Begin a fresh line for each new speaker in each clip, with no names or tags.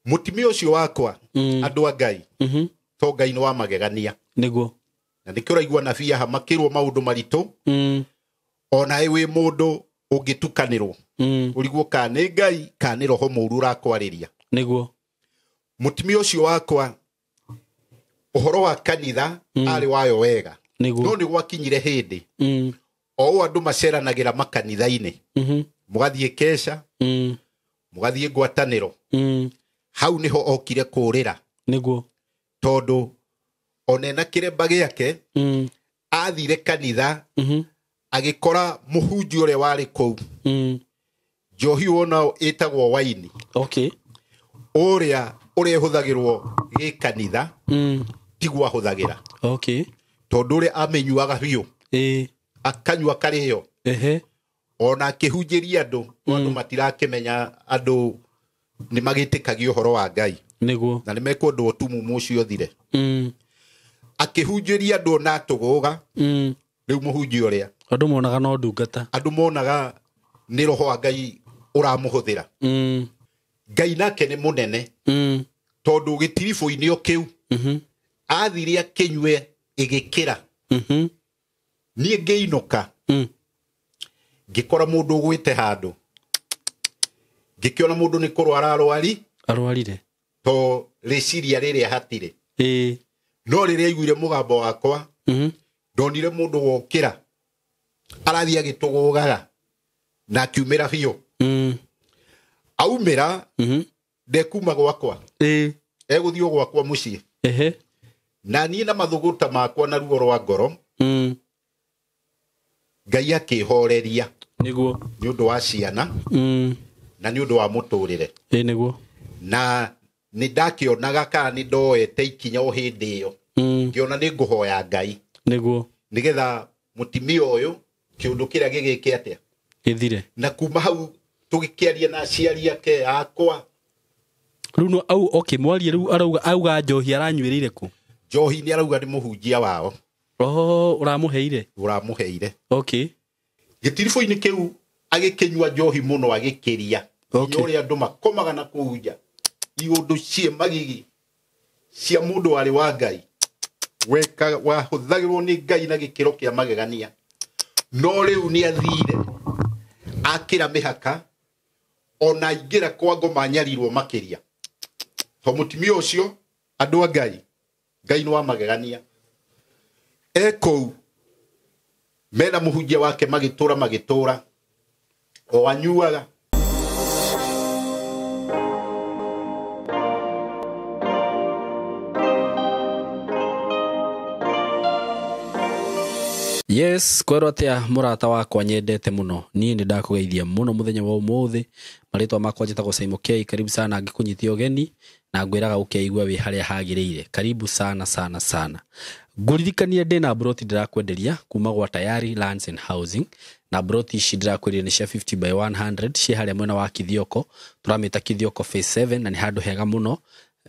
mutimio ucio wakwa andu a Ngai to Ngai no wa magegania
niguo
na ndikuraigua nabii aha makirwo maundu maritu ona ewe mundu ungitukanirwo urigwo ka ni Ngai ka ni roho muru rakwariria
niguo
mutimio ucio wakwa uhoro wa kanitha ari wayo wega no ni gwakinyire hindi o andu maceranagira makanitha-ini mugathie kesha mugathie ngwataniro hau niho okire kurira
niguo
tondu onena kiremba giake athire kanitha agikora muhunji ure wari kou njohi wona itagwo waini
okay
uria huthagirwo gi kanitha tigwa huthagira
okay
tondu uri amenyuaga biu akanyua kariyo ona akihunjiria andu matirakimenya andu ni magitikagio horo wa Ngai
niguo
na nimekundu otumu mucio thire akihunjiria andu na tuguga riu muhunji uria
andu monaga no ndungata
andu monaga ni roho wa Ngai uramuhuthira Ngai nake ni munene tondu gitirifu-ini o kiu athire akinywe igikira nie ngiinuka ngikora mundu gwite handu ngikiona mundu ni kurwara arwarire to reciria riri hatire no riri aiguire mugambo wakwa ndonire mundu wokira arathia gitugugaga na akiumira biu aumira ndekuma gwakwa eguthio gwakwa mucii na nie na mathuguta makwa na ruo rwa ngoro Ngai akihoreria
niguo
ni undu wa ciana na ni undu wa muturire
niguo
na ni ndakionaga kana ni ndoete ikinya o hindi iyo ngiona ni nguhoya Ngai
niguo
nigetha mutimio uyu kiundu kiria gigike atia
githire
na kuma hau tugikiaria na aciari ake akwa
riu no au okay mwarie riu auga njohi aranyuirire ku
njohi ni arauga ni muhunjia wao uramuheire
okay
gitirifu-ini kiu agikinywa njohi muno agikiria uri andu makomaga na kuhunja iundu cie magigi cia mundu wari wa Ngai weka wahuthagirwo ni Ngai na gikiro kia magegania no riu ni athire akira mihaka ona ingira kwa ngoma nyarirwo makiria to mutimio ucio andu a Ngai no wa magegania eko mena muhunjia wake magitura o anyuaga
yes kwero atia murata wakwa nyendete muno nie ni ndakugeithia muno muthenya wa umuthi maritwa makwa njitagwo Simon K karibu sana ngikunyitia ogeni na ngwiraga ukeigua wi haria hagiriire karibu sana nguririkania ndina broti ndirakwenderia kuma gwa Tayari Lands and Housing na broti ici ndirakwenderia ni cia 50 by 100 cia haria mwena wa Kithioko turamita Kithioko phase 7 na ni handu hega muno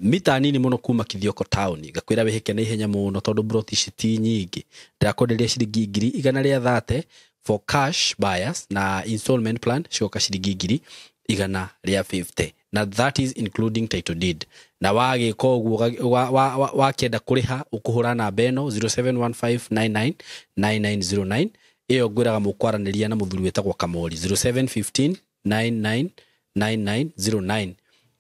mita nini muno kuma Kithioko town ngakwira wihike na ihenya muno tondu broti ici ti nyingi ndirakwenderia ciringi 130 for cash buyers na installment plan cioka ciringi 150 na that is including title deed na wage koguo wakenda kuriha ukuhura namba eno 0715999909 iyo ngwiraga mukwaraniria na muthuri wetagwo Kamori 0715999909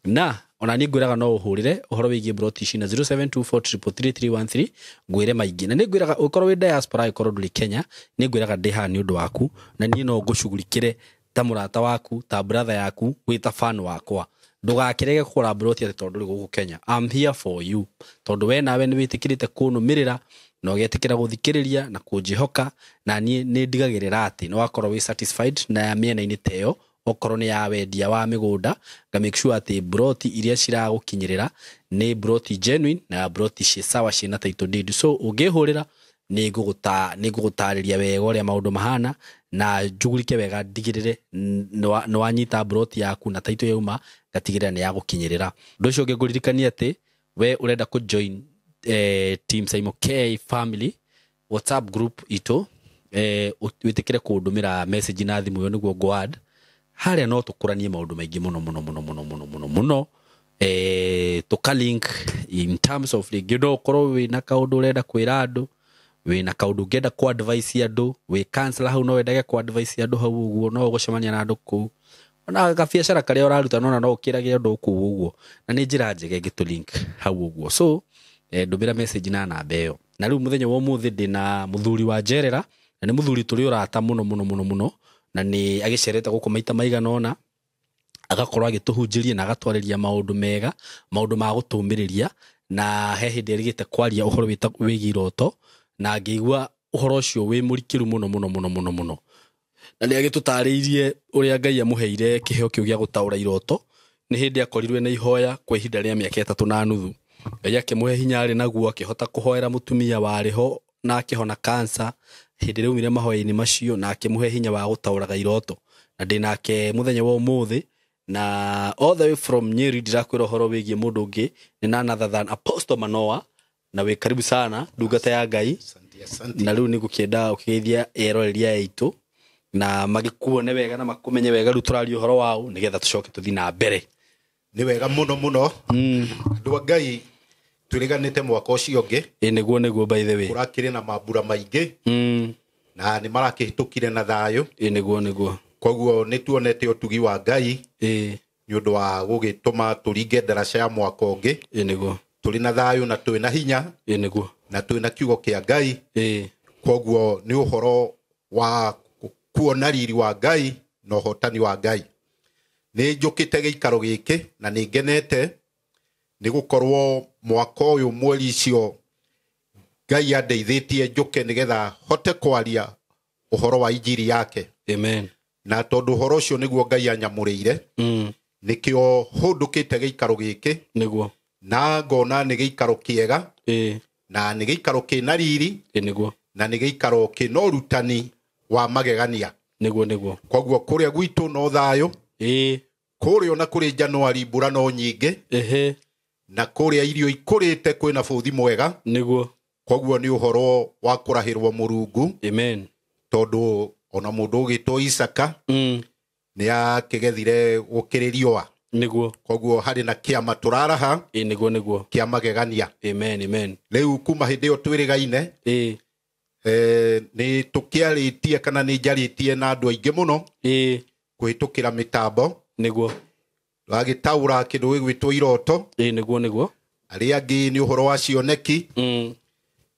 na ona ni ngwiraga no uhurire uhoro wigie broti ici na 0724333313 ngwire maingi na ni ngwiraga ukorwo wi diaspora ikorwo nduri Kenya ni ngwiraga ndi ha ni undu waku na ni no ngucugurikire ta murata waku ta brother yaku wita fan wakwa ndugakirege kugura broti ati tondu ri guku Kenya I'm here for you tondu we nawe ni witikirite kunumirira na ugetikira guthikiriria na kunjihoka na nie ni ndigagirira ati no wakorwo wi satisfied na miena-ini teyo okorwo ni ya wendia wa migunda ga make sure ati broti iria ciragukinyirira ni broti genuine na broti ci sawa cina title deed so ungihurira ni ngugutariria wega uria maundu mahana na njugurike wega ndigirire no wanyita broti yaku na title yauma gatigirira ni yagukinyirira ndocio ngiguririkania ati we urenda ku join team Simon K family WhatsApp group ito witikire kundumira message na thimu yo niguo ngwad haria no tukuranie maundu maingi muno tukalink in terms of gido korwo wina kaundu urenda kwira andu, wina kaundu ngenda ku advice andu, wi counselor hau no wendage ku advice andu hau uguo, no gucemania na andu ku ona ga biacara karia uraruta no ukirage andu ku uguo, na ni njira njege ngitulink hau uguo. So ndumira message na namba iyo. Na riu muthenya wa umuthi ndina muthuri wa Njerera, na ni muthuri turi urata muno na ni agicerete guku maita maigana ona, agakorwo agituhunjiria na agatwariria maundu mega, maundu ma gutumiriria, na he hindi erigite kwaria uhoro wigi iroto, na ngigua uhoro ucio wi murikiru muno. Na ni agitutariirie uria Ngai amuheire kiheo kiu gia gutaura iroto, ni hindi akorirwe na ihoya kwa ihinda ria miaka 3.5. Ngai akimuhe hinya ari naguo, akihota kuhoera mutumia wariho na akihona cancer hindi riu mire mahoya-ini macio, na akimuhe hinya wa gutauraga iroto. Na ndinake muthenya wa umuthi, na all the way from Nyeri ndirakwira uhoro wigie mundu ungi ni none other than Apostle Manoa, na we karibu sana ndungata ya Ngai. Na riu ni gukienda ukigeithia eroreria aitu na magikuone wega na makumenye wega riu turario uhoro wao nigetha tucoke tuthi na mbere.
Ni wega muno andu Ngai turiganite mwaka ucio ungi
niguo by the way
kurakire na mambura maingi na ni marakihitukire na thayo
niguo
koguo ni tuonete utugi wa Ngai ni undu wa gugituma turinge ndaraca ya mwaka ungi
niguo
turi na thayo na twi na hinya
niguo
na twi na kiugo kia Ngai koguo ni uhoro wa kuona riri wa Ngai no hotani wa Ngai. Ni njukite giikaro giki na ni ngenete ni gukorwo mwaka uyu mweri cio Ngai andeithitie njuke nigetha hote kwaria uhoro wa injiri yake.
Amen.
Na tondu uhoro ucio niguo Ngai anyamurire nikio hundukite giikaro giki
niguo
na ngona ni giikaro kiega na ni giikaro kina riri
niguo
na ni giikaro kina urutani wa magegania
niguo
koguo kuria gwitu no thayo kuria na kuri Januari mbura no nyingi na kuria irio ikurite kwina buthi mwega
niguo
koguo ni uhoro wa kurahirwo Murungu.
Amen.
Tondu ona mundu ugitwo Isaka ni akigethire gukiririo
niguo
koguo hari na kiama turaraha
niguo
kia magegania.
Amen.
Riu kuma hindi yo twirigaine ni tukiaritie kana ni njaritie na andu aingi muno kuhitukira mitambo
niguo
wagitaura kindu gigwitwo iroto
niguo
aria angi ni uhoro wa cioneki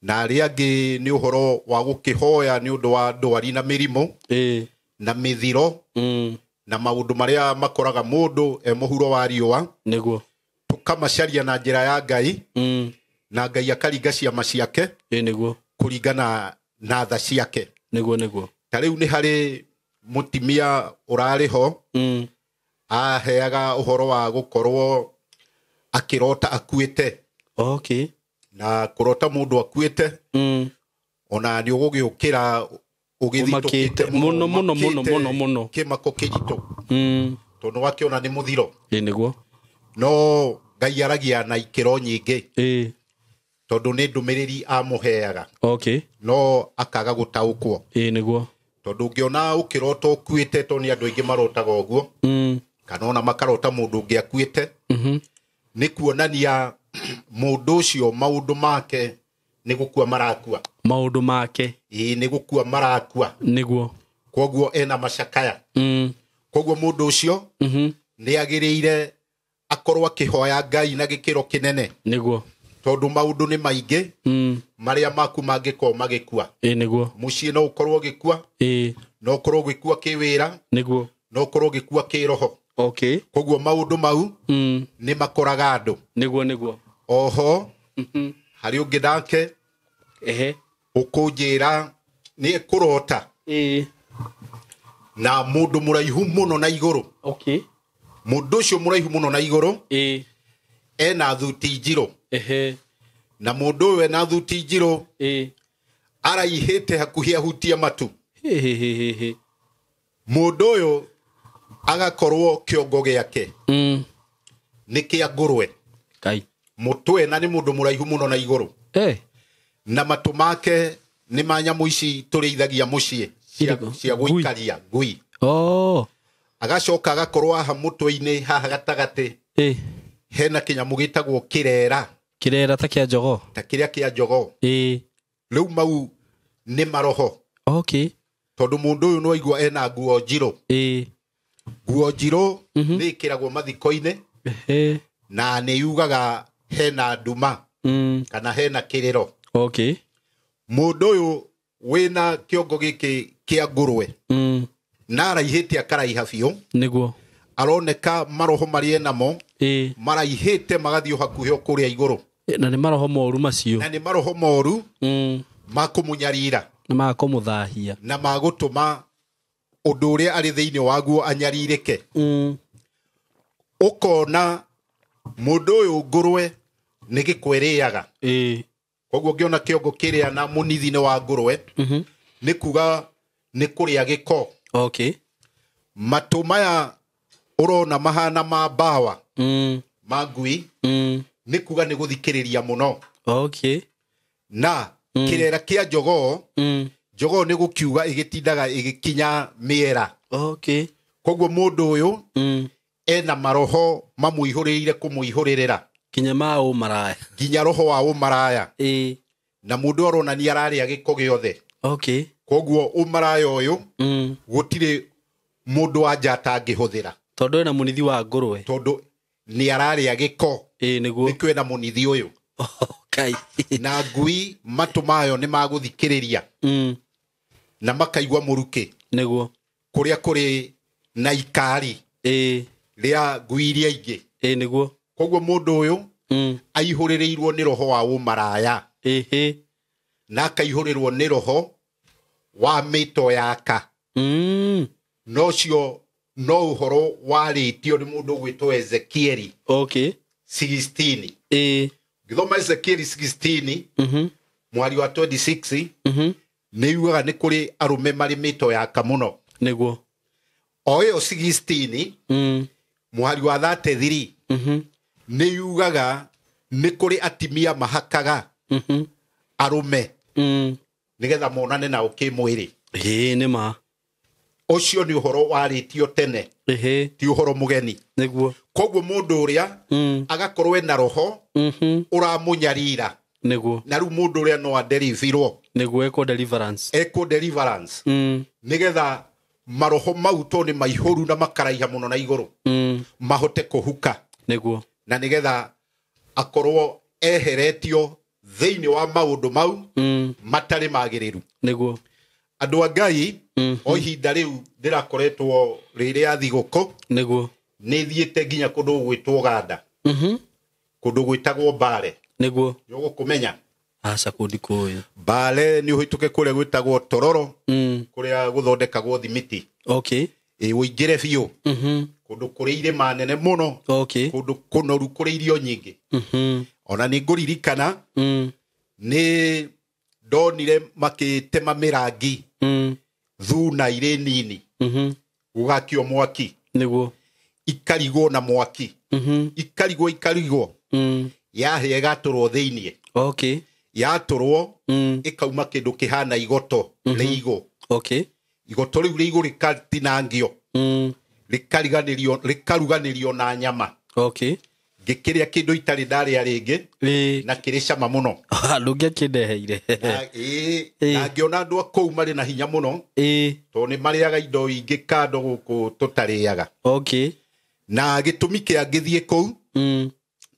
na aria angi ni uhoro wa gukihoya ni undu wa ndwari na mirimo na mithiro na maundu maria makoraga mundu muhuro wa riua
niguo
tukamacaria na njira ya Ngai na Ngai akaringa ciama ciake
niguo
kuringana na tha ciake
niguo
ta riu ni hari mutimia urariho aheaga uhoro wa gukorwo akirota akuite.
Okay.
Na kurota mundu akuite ona ni ugugiukira ugithitukite
muno
kimako kijitu tondu wakiona ni muthiro
niguo
no Ngai aragia na ikiro nyingi tondu ni ndumiriri amuheaga.
Okay.
No akaga gutaukwo
niguo
tondu ngiona ukirota ukuite to ni andu aingi marotaga uguo kana ona makarota mundu ungi akuite ni kuonania mundu ucio maundu make ni gukua marakua
maundu make
ni gukua marakua
niguo
koguo ena macakaya koguo mundu ucio ni agiriire akorwa kihoya Ngai na gikiro kinene
niguo
tondu maundu ni maingi maria maku mangiko magikua
niguo
mucii no ukorwo gikua no ukorwo gikua kiwira
niguo
no ukorwo gikua kiroho.
Okay.
Koguo maundu mau ni makoraga andu
niguo
oho hari ungi nake ukunjira ni kurota na mundu muraihu muno na iguru.
Okay.
Mundu ucio muraihu muno na iguru ena thuti njiro na mundu we na thuti njiro araihite hakuhi ahutia matu mundu uyu agakorwo kiongo giake ni kia ngurwe
kai
mutwe na ni mundu muraihu muno na iguru na matu make ni manyamu ici tureithagia mucii cia guikaria ngui agacoka agakorwo aha mutwe-ini haha gatagati hena kinyamu gitagwo kirera
ta kia njogo
ta kiria kia njogo riu mau ni maroho
okay
tondu mundu uyu no igwa ena nguo njiro nguo njiro ni kiragwo mathiko-ini na ni yugaga hena nduma kana hena kirero
okay
mundu uyu wina kiongo giki kia ngurwe na araihite akaraiha biu
niguo
aroneka maroho marie namo maraihite magathio hakuhi okuria iguru
na ni maroho moru macio
na ni maroho moru makumunyarira
na makomuthahia
na magutuma undu uria ari thiini waguo anyaririke ukona mundu uyu ngurwe ni gikweriaga koguo ngiona kiongo kiria na munithine wa ngurwe ni kuga ni kuria giko
okay
matu maya urona mahana ma bawa magui ni kuga ni guthikiriria muno
okay
na kirera kia njogo njogo ni gukiuga igitindaga igikinya miera
okay
koguo mundu uyu ena maroho mamuihuriire kumuihuririra
kinya mao maraya
ginya roho wa umaraya na mundu arona ni araria giko giothe
okay
koguo umaraya uyu gutire mundu anja atangihuthira
tondu ena munithi wa ngurwe
tondu ni araria giko
niguo
nikwe na munithi uyu
okay
na ngui matu mayo ni maguthikiriria na makaigwa muruki
niguo
kuria kuri na ikari ria ngui iria ingi
niguo
koguo mundu uyu aihuririrwo ni roho wa umaraya na akaihurirwo ni roho wa mito yaka nocio no uhoro waritio ni mundu gwitwo Ezekieli
okay
16 githoma Ezekieli 16 mwari wa 26 ni yugaga ni kuri arume mari mito yaka muno
niguo
oyo 16 mwari wa 33 ni yugaga ni kuri atimia mahakaga arume nigetha monane na ukimwiri
ni ma
ucio ni uhoro waritio tene ti uhoro mugeni
niguo
koguo mundu uria agakorwo na roho uramunyarira
niguo
na ru mundu uria no adeliverwo
niguo eko deliverance
nigetha maroho mau to ni maihuru na makaraiha muno na iguru mahote kuhuka
niguo
na nigetha akorwo eheretio thiini wa maundu mau matari magiriru
niguo
andu a Ngai o ihinda riu ndirakoretwo riria thiguko
niguo
ni thiete nginya kundu gwitwo Uganda kundu gwitagwo Mbale
niguo
yogo kumenya
aca kundi kuyu
Mbale ni uhituke kuria gwitagwo Tororo kuria guthondekagwo thimiti
okay
uingire biu kundu kuri irima nene muno
okay
kundu kunoru kuri irio nyingi ona ni nguririkana ni ndonire makitema mirangi thuna ire nini ugakio mwaki
niguo
ikarigwo na mwaki ikarigwo yahe igaturwo thiini
okay
yaturwo ikauma kindu kihana igoto riigo
okay
igoto riu riigo rikatinangio rikaruganirio na nyama
okay
gikiria kindu itari ndaria ringi na kiri cama muno
ndungia kindeheire
na ngiona andu akou mari na hinya muno to ni mariaga indo ingi kando guku tutariaga
okay
na gitumi kia ngithie kou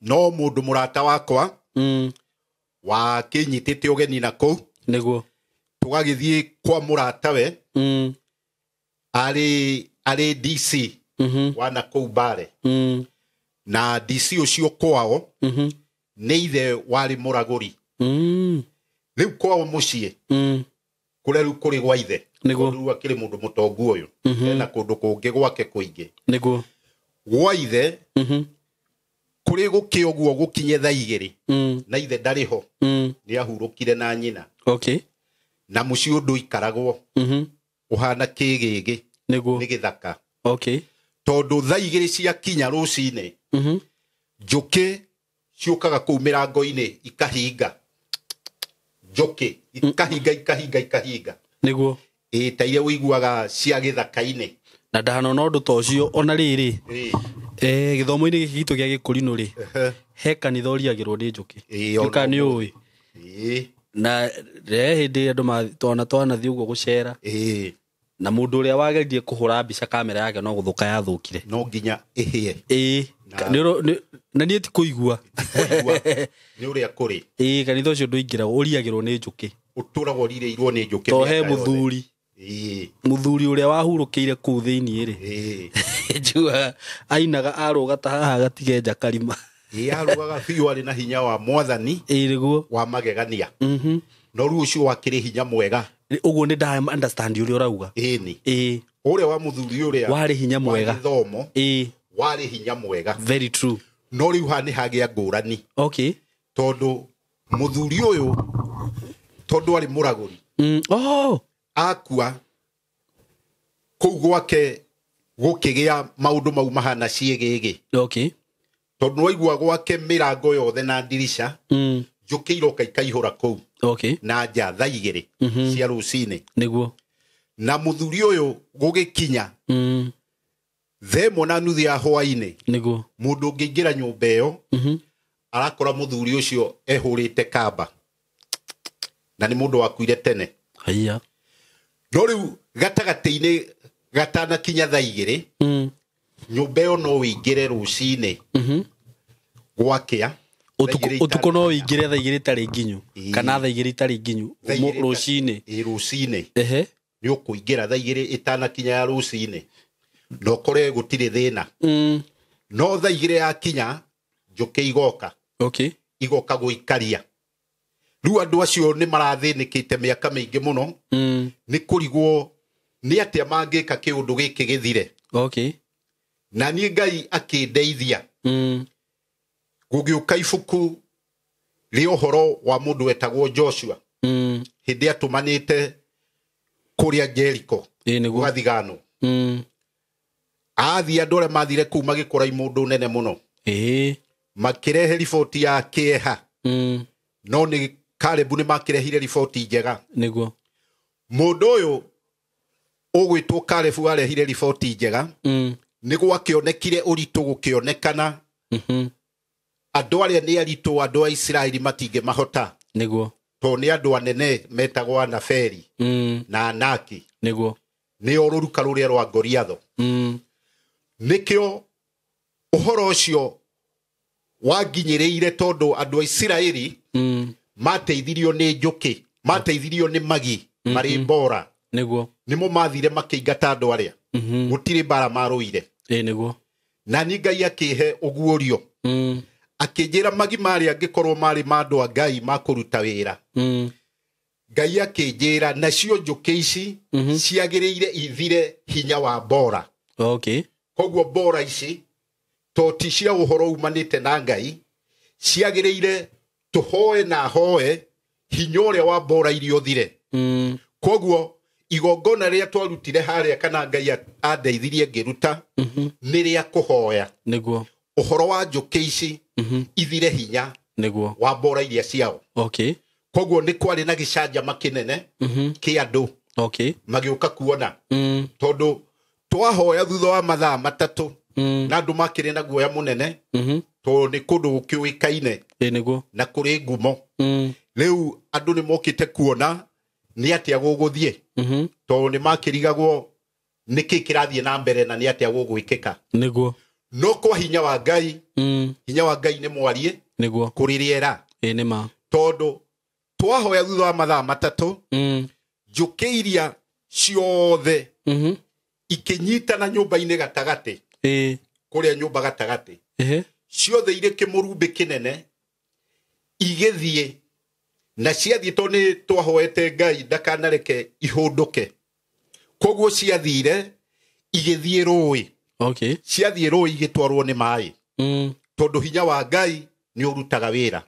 no mundu murata wakwa wa kinyitite ugeni na kou
niguo
tugagithie kwa murata we ari DC wana kou Mbale na DC ucio kwao ni ithe wari muraguri riu kwao mucie kuria riu kuri gwa ithe riu akiri mundu mutongu uyu ena kundu kungi gwake kuingi
niguo
gwa ithe kuri gukioguo gukinye thaa 2 na ithe ndariho ni ahurukire na nyina
okay
na muci undu ikaragwo uhana kigigi
niguo
ni githaka
okay
tondu thaa 2 cia kinya rucine njuki ciukaga kuu mirango-ini ikahinga njuki ikahinga
niguo
taire wiguaga cia githaka-ini
na ndanona undu ta ucio ona riri githomo-ini giki gitu gia gikurino ri he kanitha ũriagĩrwo nĩ njũkĩ ĩka nĩ ũĩ na hindi andũ twanathi ũguo gũcera na mũndũ ũrĩa wageririe kũhũra mbica kamera yake no gũthũka yathũkire
no nginya ĩhĩe
na niĩ ti kũigua
nĩ ũrĩa kũrĩ
kanitha ũcio ndũingĩragwo ũriagĩrwo nĩ njũkĩ
ũtũragwo rirĩirwo nĩ njũkĩ
to he mũthuri ũrĩa wahurũkĩire kũu thĩiniĩ rĩ njua ainaga arũga ta haha gatige nja karima
arũgaga biũ arĩ na hinya wa mwathani
nĩguo
wa magegania no rĩu ũcio wakĩrĩ hinya mwega
ũguo nĩ nda understand ũrĩa ũrauga
ũrĩa wa mũthuri ũrĩa
warĩ hinya mwega
gĩthomo warĩ hinya mwega
very true
no rĩu haha nĩ hagĩa ngũrani tondũ mũthuri ũyũ tondũ arĩ mũragũri akua kũu gwake gũkĩgĩa maũndũ mau mahana ciĩgĩgĩ tondũ waigua gwake mĩrango yothe na ndirisha njũkĩ iroka ikaihũra kũu na nja thaa 2 cia rũcinĩ
nĩguo
na mũthuri ũyũ gũgĩkinya thaa 1:30 ya hwaĩ-inĩ
nĩguo
mũndũ ũngĩingĩra nyũmba ĩyo arakora mũthuri ũcio ehũrĩte kamba na nĩ mũndũ wakuire tene
haiya
no rĩu gatagatĩ-inĩ gatanakinya thaa 2 nyũmba ĩyo no wĩingĩre rũcinĩ gwakĩa
ũtukũ no wĩingĩre thaa 2 itarĩ nginyu kana thaa 2 itarĩ nginyu rũcinĩ
rũcinĩ nĩ ũkũingĩra thaa 2 itanakinya ya rũcinĩ no kore gũtirĩ thĩna no thaa 2 yakinya njũkĩ igoka gũikaria rĩu andũ acio nĩ marathĩnĩkĩte mĩaka mĩingĩ mũno nĩ kũrigwo nĩ atĩa mangĩka kĩũndũ gĩkĩ gĩthire na niĩ Ngai akĩndeithia gũgĩũka ibuku rĩa ũhoro wa mũndũ wetagwo Joshua hĩndĩ atũmanĩte kũrĩa Jericho gũgathigano athiĩ andũ arĩa mathire kũu magĩkora mũndũ nene mũno makĩrehe riboti ya kĩeha no nĩ Kalebu nĩ makĩrehire riboti njega
nĩguo
mũndũ ũyũ ũgwĩtwo Kalebu arehire riboti njega nĩ gwakĩonekire ũritũ gũkĩonekana andũ arĩa nĩ aritũ andũ a Isiraeli matingĩmahota
nĩguo
to nĩ andũ anene metagwo Anaferi na Anaki
nĩguo
nĩo rũruka rũrĩa rwa Goliath nĩkĩo ũhoro ũcio wanginyĩrĩire tondũ andũ a Isiraeli mateithirio nĩ njũkĩ mateithirio nĩ magi marĩ mbora
nĩguo
nĩmo mathire makĩingata andũ arĩa gũtirĩ mbara marũire
nĩguo na
nĩ Ngai akĩhe ũguũrio akĩnjĩra magi marĩ angĩkorwo marĩ mandũ a Ngai makũruta wĩra Ngai akĩnjĩra nacio njũkĩ ici ciagĩrĩire ithire hinya wa mbora koguo mbora ici to ti cia ũhoro umanĩte na Ngai ciagĩrĩire tũhoe na hoe hinya ũrĩa wa mbora irio thire koguo igongona rĩa twarutire harĩa kana Ngai andeithirie ngĩruta nĩ rĩa kũhoya
nĩguo
ũhoro wa njũkĩ ici ithire hinya
nĩguo
wa mbora iria ciao koguo nĩ kwarĩ na gĩcanjama kĩnene kĩa andũ magĩũka kuona tondũ twahoya thutha wa mathaa 3 na andũ makĩrĩ na guoya mũnene tondũ nĩ kũndũ gũkĩũĩkaine na kũrĩ ngumo rĩu andũ nĩ mokĩte kuona nĩ atĩa gũgũthiĩ tondũ nĩ makĩrigagwo nĩkĩ kĩrathiĩ na mbere na nĩ atĩa gũgwĩkĩka
nĩguo
no kwa hinya wa Ngai nĩ mwarie kũrĩ rĩera tondũ twahoya thutha wa mathaa 3 njũkĩ iria ciothe ikĩnyitana nyũmba-inĩ gatagatĩ kũrĩa nyũmba gatagatĩ ciothe irĩ kĩmũrumbĩ kĩnene igĩthiĩ na ciathiĩ tondũ nĩ twahoete Ngai ndakanareke ihũndũke koguo ciathire igĩthiĩ rũĩ ciathiĩ rũĩ igĩtwarwo nĩ maĩ tondũ hinya wa Ngai nĩ ũrutaga wĩra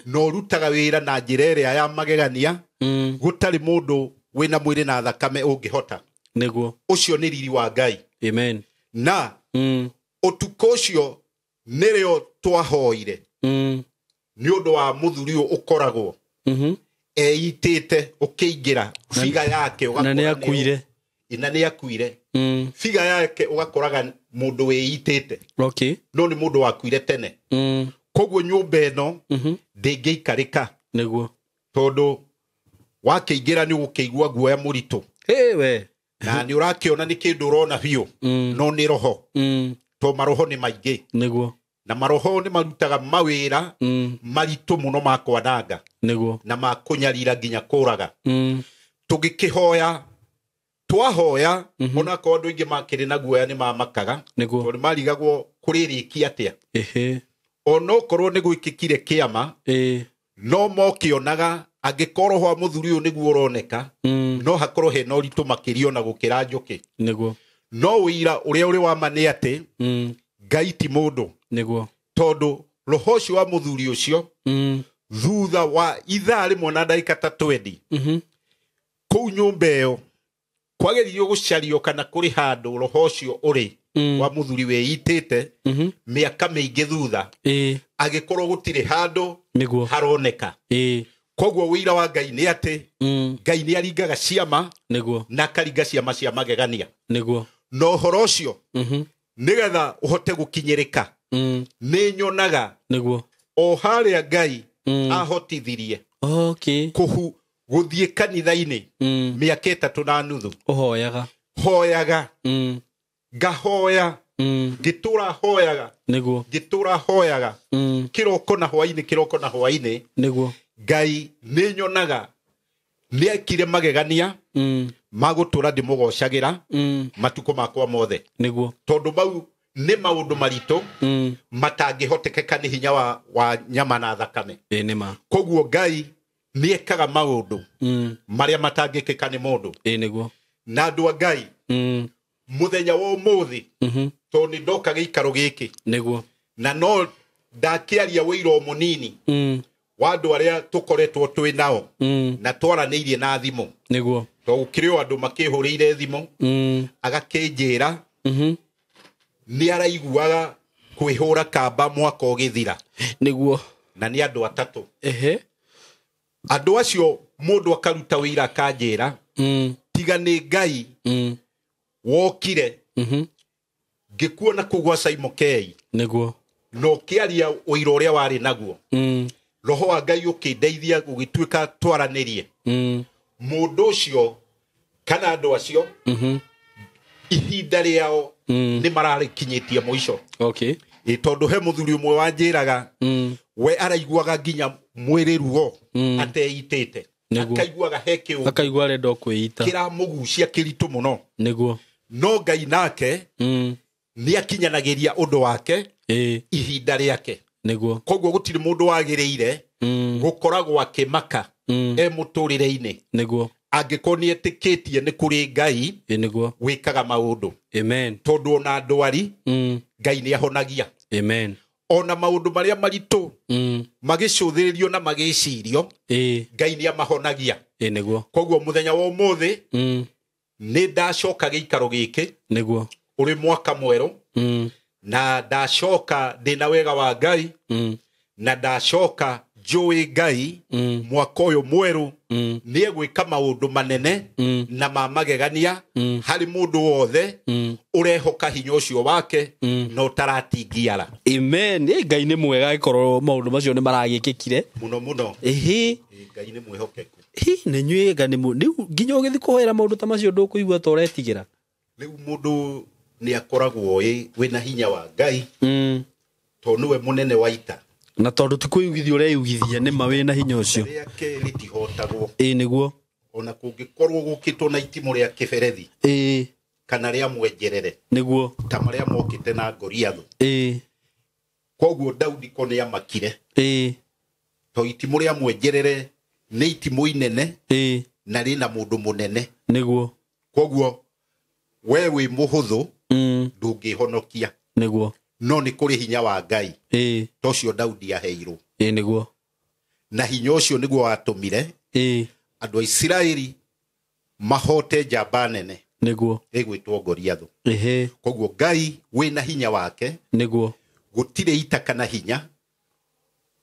no ũrutaga wĩra na njĩra ĩrĩa ya magegania gũtarĩ mũndũ wĩna mwĩrĩ na thakame ũngĩhota
nĩguo
ũcio nĩ riri wa Ngai na ũtukũ ũcio nĩrĩo twahoire nĩ ũndũ wa mũthuri ũkoragwo eitĩte ũkĩingĩra biga yake
na nĩ akuire
ina nĩ akuire figa yake ugakoraga mundu wĩitĩte no nĩ mundu wakuire tene koguo nyũmba ĩno ndĩngĩikarĩka
nĩguo
tondu wakĩingĩra nĩ ũgũkĩigua guoya mũritũ
we
na nĩ ũrakĩona nĩ kĩndũ ũrona biũ no nĩ roho to maroho nĩ maingĩ
nĩguo
na maroho nĩ marutaga mawĩra maritũ mũno ma kwananga
nĩguo na
ma kũnyarira nginya kũraga tũgĩkĩhoya twahoya ona ko andũ aingĩ makĩrĩ na guoya nĩ mamakaga tondũ nĩ marigagwo kũrĩrĩkia atĩa ona okorwo nĩ gwĩkĩkire kĩama no mokĩonaga angĩkorwo ho mũthuri ũyũ nĩguo ũroneka no hakorwo hena ũritũ makĩria ona gũkĩra njũkĩ
nĩguo
no wĩira ũrĩa ũrĩ wa ma nĩ atĩ Ngai ti mũndũ
nĩguo
tondu roho ũcio wa mũthuri ũcio thutha wa ithaa rĩmwe na ndagĩka ta 20 kũu nyũmba ĩyo kwagĩrĩirwo gũcario kana kũrĩ handũ roho ũcio ũrĩ wa mũthuri wĩitĩte mĩaka mĩingĩ thutha agĩkorwo gũtirĩ handũ haroneka koguo wĩira wa Ngai nĩ atĩ Ngai nĩ aringaga ciama na akaringa ciama cia magegania no ũhoro ũcio nĩgetha ũhote gũkinyĩrĩka nĩ nyonaga o harĩa Ngai ahotithirie gũthiĩ kanitha-inĩ mĩaka 3 na nuthu hoyaga ngahoya ngĩtũra hoyaga kĩroko na hwainĩ Ngai nĩ nyonaga nĩ ekire magegania magũtũra ndĩmũgocagĩra matukũ makwa mothe tondũ mau nĩ maũndũ maritũ matangĩhotekeka nĩ hinya wa nyama na thakame koguo Ngai nĩ ekaga maũndũ marĩa matangĩkĩka nĩ mũndũ na andũ a Ngai muthenya wa ũmũthĩ tondũ nĩ ndoka gĩikaro gĩkĩ na no ndakĩaria wĩira mũnini wa andũ arĩa tũkoretwo twĩ nao na twaranĩirie na thimũ tondũ gũkĩrĩ o andũ makĩhũrĩire thimũ agakĩnjĩra nĩ araiguaga kwĩhũra kamba mwaka ũgĩthira na nĩ andũ atatũ andũ acio mũndũ akaruta wĩira akanjĩra tiga nĩ Ngai wokire ngĩkuona kũgwa Simon Kei no kĩaria wĩira ũrĩa warĩ naguo roho wa Ngai ũkĩndeithia gũgĩtuĩka twaranĩrie mũndũ ũcio kana andũ acio ihinda rĩao nĩ mararĩkinyĩtie mũico tondũ he mũthuri ũmwe wanjĩraga we araiguaga nginya mwĩrĩ ruo ateitĩte akaiguaga he kĩũndũ kĩramũgucia kĩritũ mũno no Ngai nake nĩ akinyanagĩria ũndũ wake ihinda rĩake koguo gũtirĩ mũndũ wagĩrĩire gũkoragwo akĩmaka mũtũrĩre-inĩ angĩkorwo nĩ etĩkĩtie nĩ kũrĩ Ngai wĩkaga maũndũ tondũ ona ndwari Ngai nĩ ahonagia ona maũndũ marĩa maritũ magĩcũthĩrĩrio na magĩcirio Ngai nĩ amahonagia koguo mũthenya wa ũmũthĩ nĩ ndacoka gĩikaro gĩkĩ ũrĩ mwaka mwerũ na ndacoka ndĩna wega wa Ngai na ndacoka njũĩ Ngai mwaka ũyũ mwerũ nĩ egwĩka maũndũ manene na ma magegania harĩ mũndũ wothe ũrehoka hinya ũcio wake na ũtaratingiara
Ngai nĩ mwega angĩkorwo maũndũ macio nĩ maragĩkĩkire
mũno Ngai nĩ mwĩhokeku
nĩ nyuĩ nginya ũgĩthiĩ kũhoera maũndũ ta macio ndũkũigua ta ũretigĩra
rĩu mũndũ nĩ akoragwo wĩna hinya wa Ngai tondũ nĩwe mũnene wa ita
na tondũ ti kwĩugithia ũreyugithia nĩ ma wĩna hinya ũcio
rĩake rĩtihotagwo
nĩguo
ona kũngĩkorwo gũkĩtwo na itimũ rĩa kĩberethi kana rĩa mwenjerere
nĩguo
ta marĩa mokĩte na Goliath koguo Daudi ko nĩ amakire to itimũ rĩa mwenjerere nĩ itimũ inene na rĩna mũndũ mũnene
nĩguo
koguo we wĩ mũhũthũ ndũngĩhonokia
nĩguo
no nĩ kũrĩ hinya wa Ngai tocio Daudi aheirwo
nĩguo
na hinya ũcio nĩguo watũmire andũ a Isiraeli mahote njamba nene
nĩguo
ĩgwĩtwo Goliath koguo Ngai wĩna hinya wake
nĩguo
gũtirĩ ita kana hinya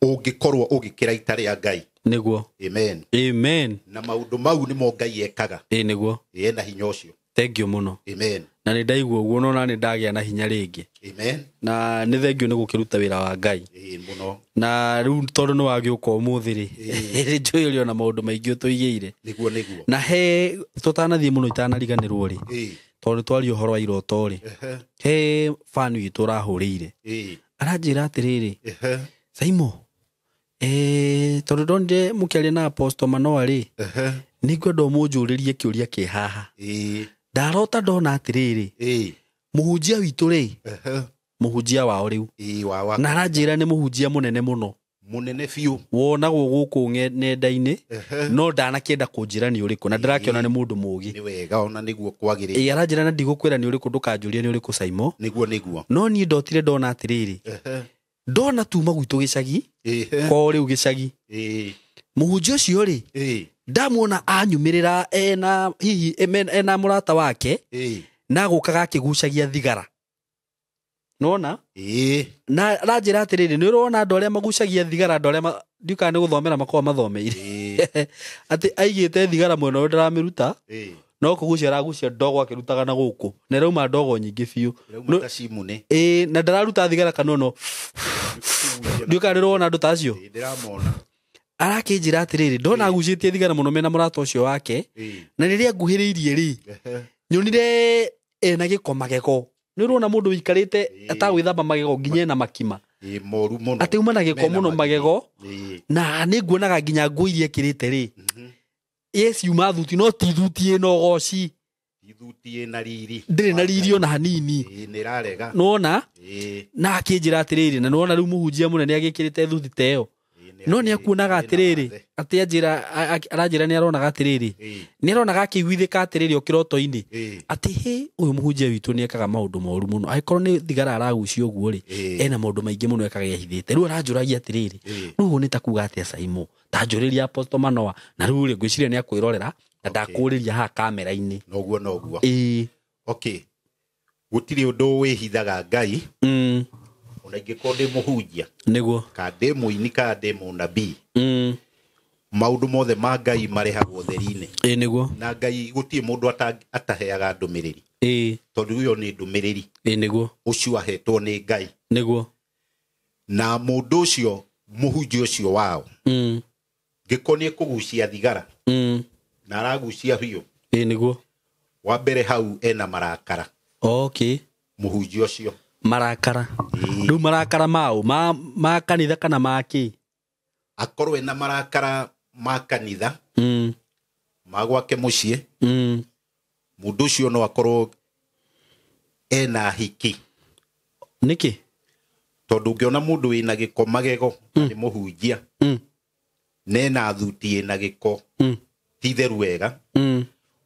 ũngĩkorwo ũgĩkĩra ita rĩa Ngai
nĩguo
amen
amen
na maũndũ mau nĩmo Ngai ekaga
nĩguo
ena hinya ũcio
thank you muno
amen
na nĩ ndaigua ũguo no na nĩ ndagĩa na hinya rĩngĩ
amen
na nĩ thank you nĩ gũkĩruta wĩra wa Ngai
muno
na rĩu tondũ nĩ wagĩũka ũmũthĩ rĩ njũĩ ũrĩ ona maũndũ maingĩ ũtũigĩire
nĩguo
na he tũtanathiĩ mũno itanariganĩrwo rĩ tondũ nĩ twaria ũhoro wa iroto rĩ he fan witũ ũrahũrĩire aranjĩra atĩrĩrĩ Saimo tondũ ndonire mũkĩaria na Apostle Manoa rĩ nĩ ngwenda ũmũnjũrĩrie kĩũria kĩ haha ndarota ndona atĩrĩrĩ mũhunjia witũ rĩ mũhunjia wao rĩu na aranjĩra nĩ mũhunjia mũnene mũno
munene biũ
wonagwo gũkũ nenda-inĩ no ndanakĩenda kũnjĩra nĩ ũrĩkũ na ndĩrakĩona nĩ mũndũ mũũgĩ
nĩ wega ona nĩguo kwagĩrĩire
aranjĩra na ndigũkwĩra nĩ ũrĩkũ ndũkanjũria nĩ ũrĩkũ Saimo
nĩguo
no niĩ ndotire ndona atĩrĩrĩ ndona tuma gwitũ gĩcagi kwao rĩu gĩcagi mũhunjia ũcio rĩ ndamuona anyumĩrĩra hihi ena mũrata wake na gũkaga akĩgucagia thigara nona na aranjĩra atĩrĩrĩ nĩ ũrona andũ arĩa magucagia thigara andũ arĩa ndiũkaga nĩ gũthomera makorwo mathomeire atĩ aigĩte thigara mwena ũyũ ndaramĩruta no kũgucia aragucia ndogo akĩrutaga na gũkũ na ĩrauma ndogo nyingĩ biũ na ndararuta thigara kanono ndiũkaga nĩrona andũ ta acio arakĩnjĩra atĩrĩrĩ ndona agucĩtie thigara mũno mena mũrata ũcio wake na rĩrĩa nguhĩrĩirie rĩ nyonire ena gĩko magego nĩ ũrona mũndũ wĩikarĩte atagwĩthamba magego nginya ena makima atĩ uma na gĩko mũno magego na nĩ nguonaga nginya nguo iria ekĩrĩte rĩ yuma thuti no ti thuti ĩno goci ndĩrĩ na riri ona hanini nona na akĩnjĩra atĩrĩrĩ na nona rĩu mũhunjia mũnene agĩkĩrĩte thuti ta ĩyo no nĩ akuonaga atĩrĩrĩ atĩ aranjĩra nĩ aronaga atĩrĩrĩ nĩ aronaga akĩiguithĩka atĩrĩrĩ o kĩroto-inĩ atĩ ũyũ mũhunjia witũ nĩ ekaga maũndũ moru mũno angĩkorwo nĩ thigara aragucia ũguo rĩ ena maũndũ maingĩ mũno ekaga ehithĩte rĩu aranjũragia atĩrĩrĩ rĩu nĩ ta kuga atĩa Saimo ta njũrĩria Apostle Manoa na rĩu rĩ ngwĩciria nĩ akwĩrorera na ndakũrĩria haha kamera-inĩ
noguo okay gũtirĩ ũndũ wĩhithaga Ngai ona ingĩkorwo ndĩ mũhunjia
nĩguo
ka ndĩ mũini ka ndĩ mũnabii maũndũ mothe ma Ngai marehagwo ũtheri-inĩ
nĩguo
na Ngai gũtirĩ mũndũ ataheaga ndũmĩrĩri tondũ ũyũ nĩ ndũmĩrĩri
nĩguo
ũcio ahetwo nĩ Ngai
nĩguo
na mũndũ ũcio mũhunjia ũcio wao ngĩkorwo nĩ kũgucia thigara na aragucia biũ
nĩguo
wa mbere hau ena marakara mũhunjia ũcio
marakara rĩu marakara ma kanitha kana makĩ
akorwo ena marakara ma kanitha ma gwake mũciĩ mũndũ ũcio no akorwo ena hiki
nĩkĩ
tondũ ũngĩona mũndũ wĩna gĩko magego nĩ mũhunjia nena thuti ĩna gĩko ti theru wega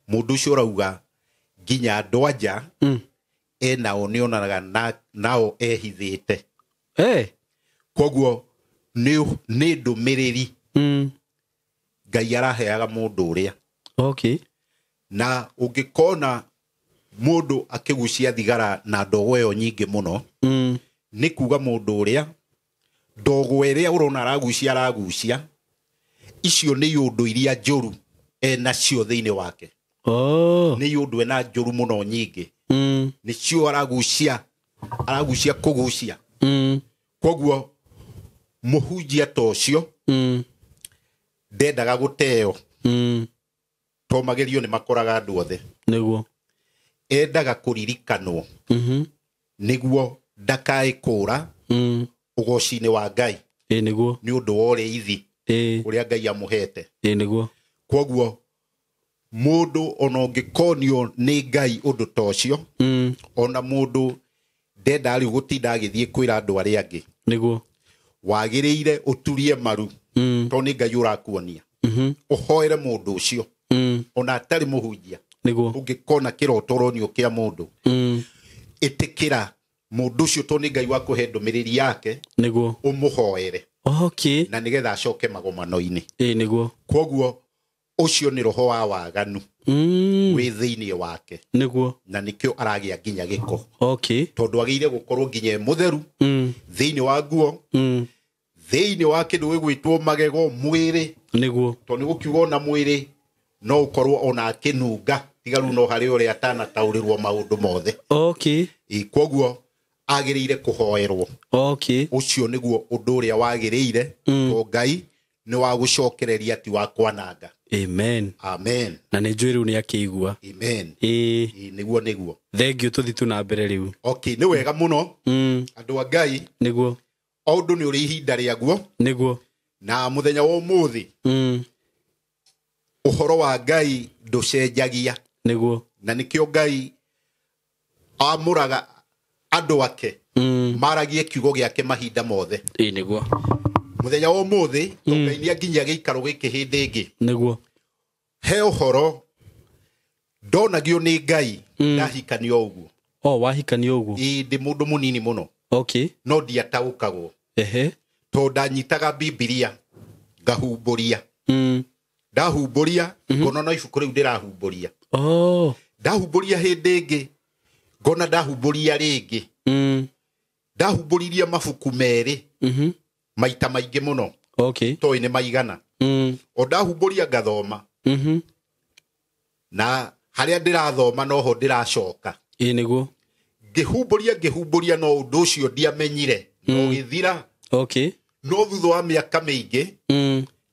mũndũ ũcio ũrauga nginya andũ anja enao nĩ onaga nao ehithĩte koguo nĩ ndũmĩrĩri Ngai araheaga mũndũ ũrĩa na ũngĩkona mũndũ akĩgucia thigara na ndogo ĩyo nyingĩ mũno nĩ kuga mũndũ ũrĩa ndogo ĩrĩa ũrona aragucia icio nĩ iũndũ iria njũru enacio thĩinĩ wake nĩ iũndũ ena njũru mũno nyingĩ nĩcio aragucia kũgucia koguo mũhunjia ta ũcio ndendaga gũteo to magerio nĩ makoraga andũ othe
nĩguo
endaga kũririkanwo nĩguo ndakae kũra ũgoci-inĩ wa Ngai
nĩguo
nĩ ũndũ wa ũrĩithi ũrĩa Ngai amũhete
nĩguo
koguo mũndũ ona ũngĩkonio nĩ Ngai ũndũ ta ũcio ona mũndũ ndenda rĩu gũtinda agĩthiĩ kwĩra andũ arĩa angĩ
nĩguo
wagĩrĩire ũturie maru to nĩ Ngai ũrakuonia ũhoere mũndũ ũcio ona atarĩ mũhunjia
nĩguo
ũngĩkona kĩroto ũronio kĩa mũndũ ĩtĩkĩra mũndũ ũcio to nĩ Ngai wakũhe ndũmĩrĩri yake
nĩguo
ũmũhoere na nĩgetha acoke magomano-inĩ
nĩguo
koguo ũcio nĩ roho wa waganu wĩ thĩinĩ wake
nĩguo
na nĩkĩo aragĩa nginya gĩko
tondũ
agĩrĩire gũkorwo nginya mũtheru thĩinĩ wa nguo thĩinĩ wa kĩndũ gĩgwĩtwo magego mwĩrĩ
nĩguo
tondũ nĩ gũkiuga ona mwĩrĩ no ũkorwo ona akĩnunga tigaru no hari uri atana taurirwo maundu mothe.
Okay.
Koguo agirire kuhoerwo.
Okay.
Ucio niguo undu uria wagirire to Ngai ni wa gucokereria ti wa kwananga.
Amen.
Amen.
Na nĩ njũĩ rĩu nĩ akĩigua.
Amen. Niguo.
Thengiũ tũthi tu na mbere rĩu.
Okay, nĩ wega mũno. Andũ a Ngai.
Niguo.
O ũndũ nĩ ũrĩ ihinda rĩaguo.
Niguo.
Na mũthenya wa ũmũthĩ. Ũhoro wa Ngai ndũcenjagia. Niguo. Na nĩkĩo Ngai amũraga andũ ake. Maragie kiugo gĩake mahinda mothe.
Niguo.
Muthenya wa ũmũthĩ Ngai nĩ aginya gĩikaro gĩkĩ hĩndĩ ĩngĩ.
Niguo.
He ũhoro ndonagio nĩ Ngai ndahikanio ũguo.
Wahikanio ũguo.
Ndĩ mũndũ mũnini mũno.
Okay.
No ndiataũkagwo. To ndanyitaga Biblia ngahumbũria. Ndahumbũria ngona no ibuku rĩu ndĩrahumbũria. Ndahumbũria hĩndĩ ĩngĩ ngona ndahumbũria rĩngĩ. Ndahumbũririe mabuku merĩ. Maita maingĩ mũno. Okay. Toĩ nĩ maigana. O ndahumbũria ngathoma. Na harĩa ndĩrathoma noho ndĩracoka.
Niguo.
Ngĩhumbũria no ũndũ ũcio ndiamenyire. No gĩthira. Okay. No thutha wa mĩaka mĩingĩ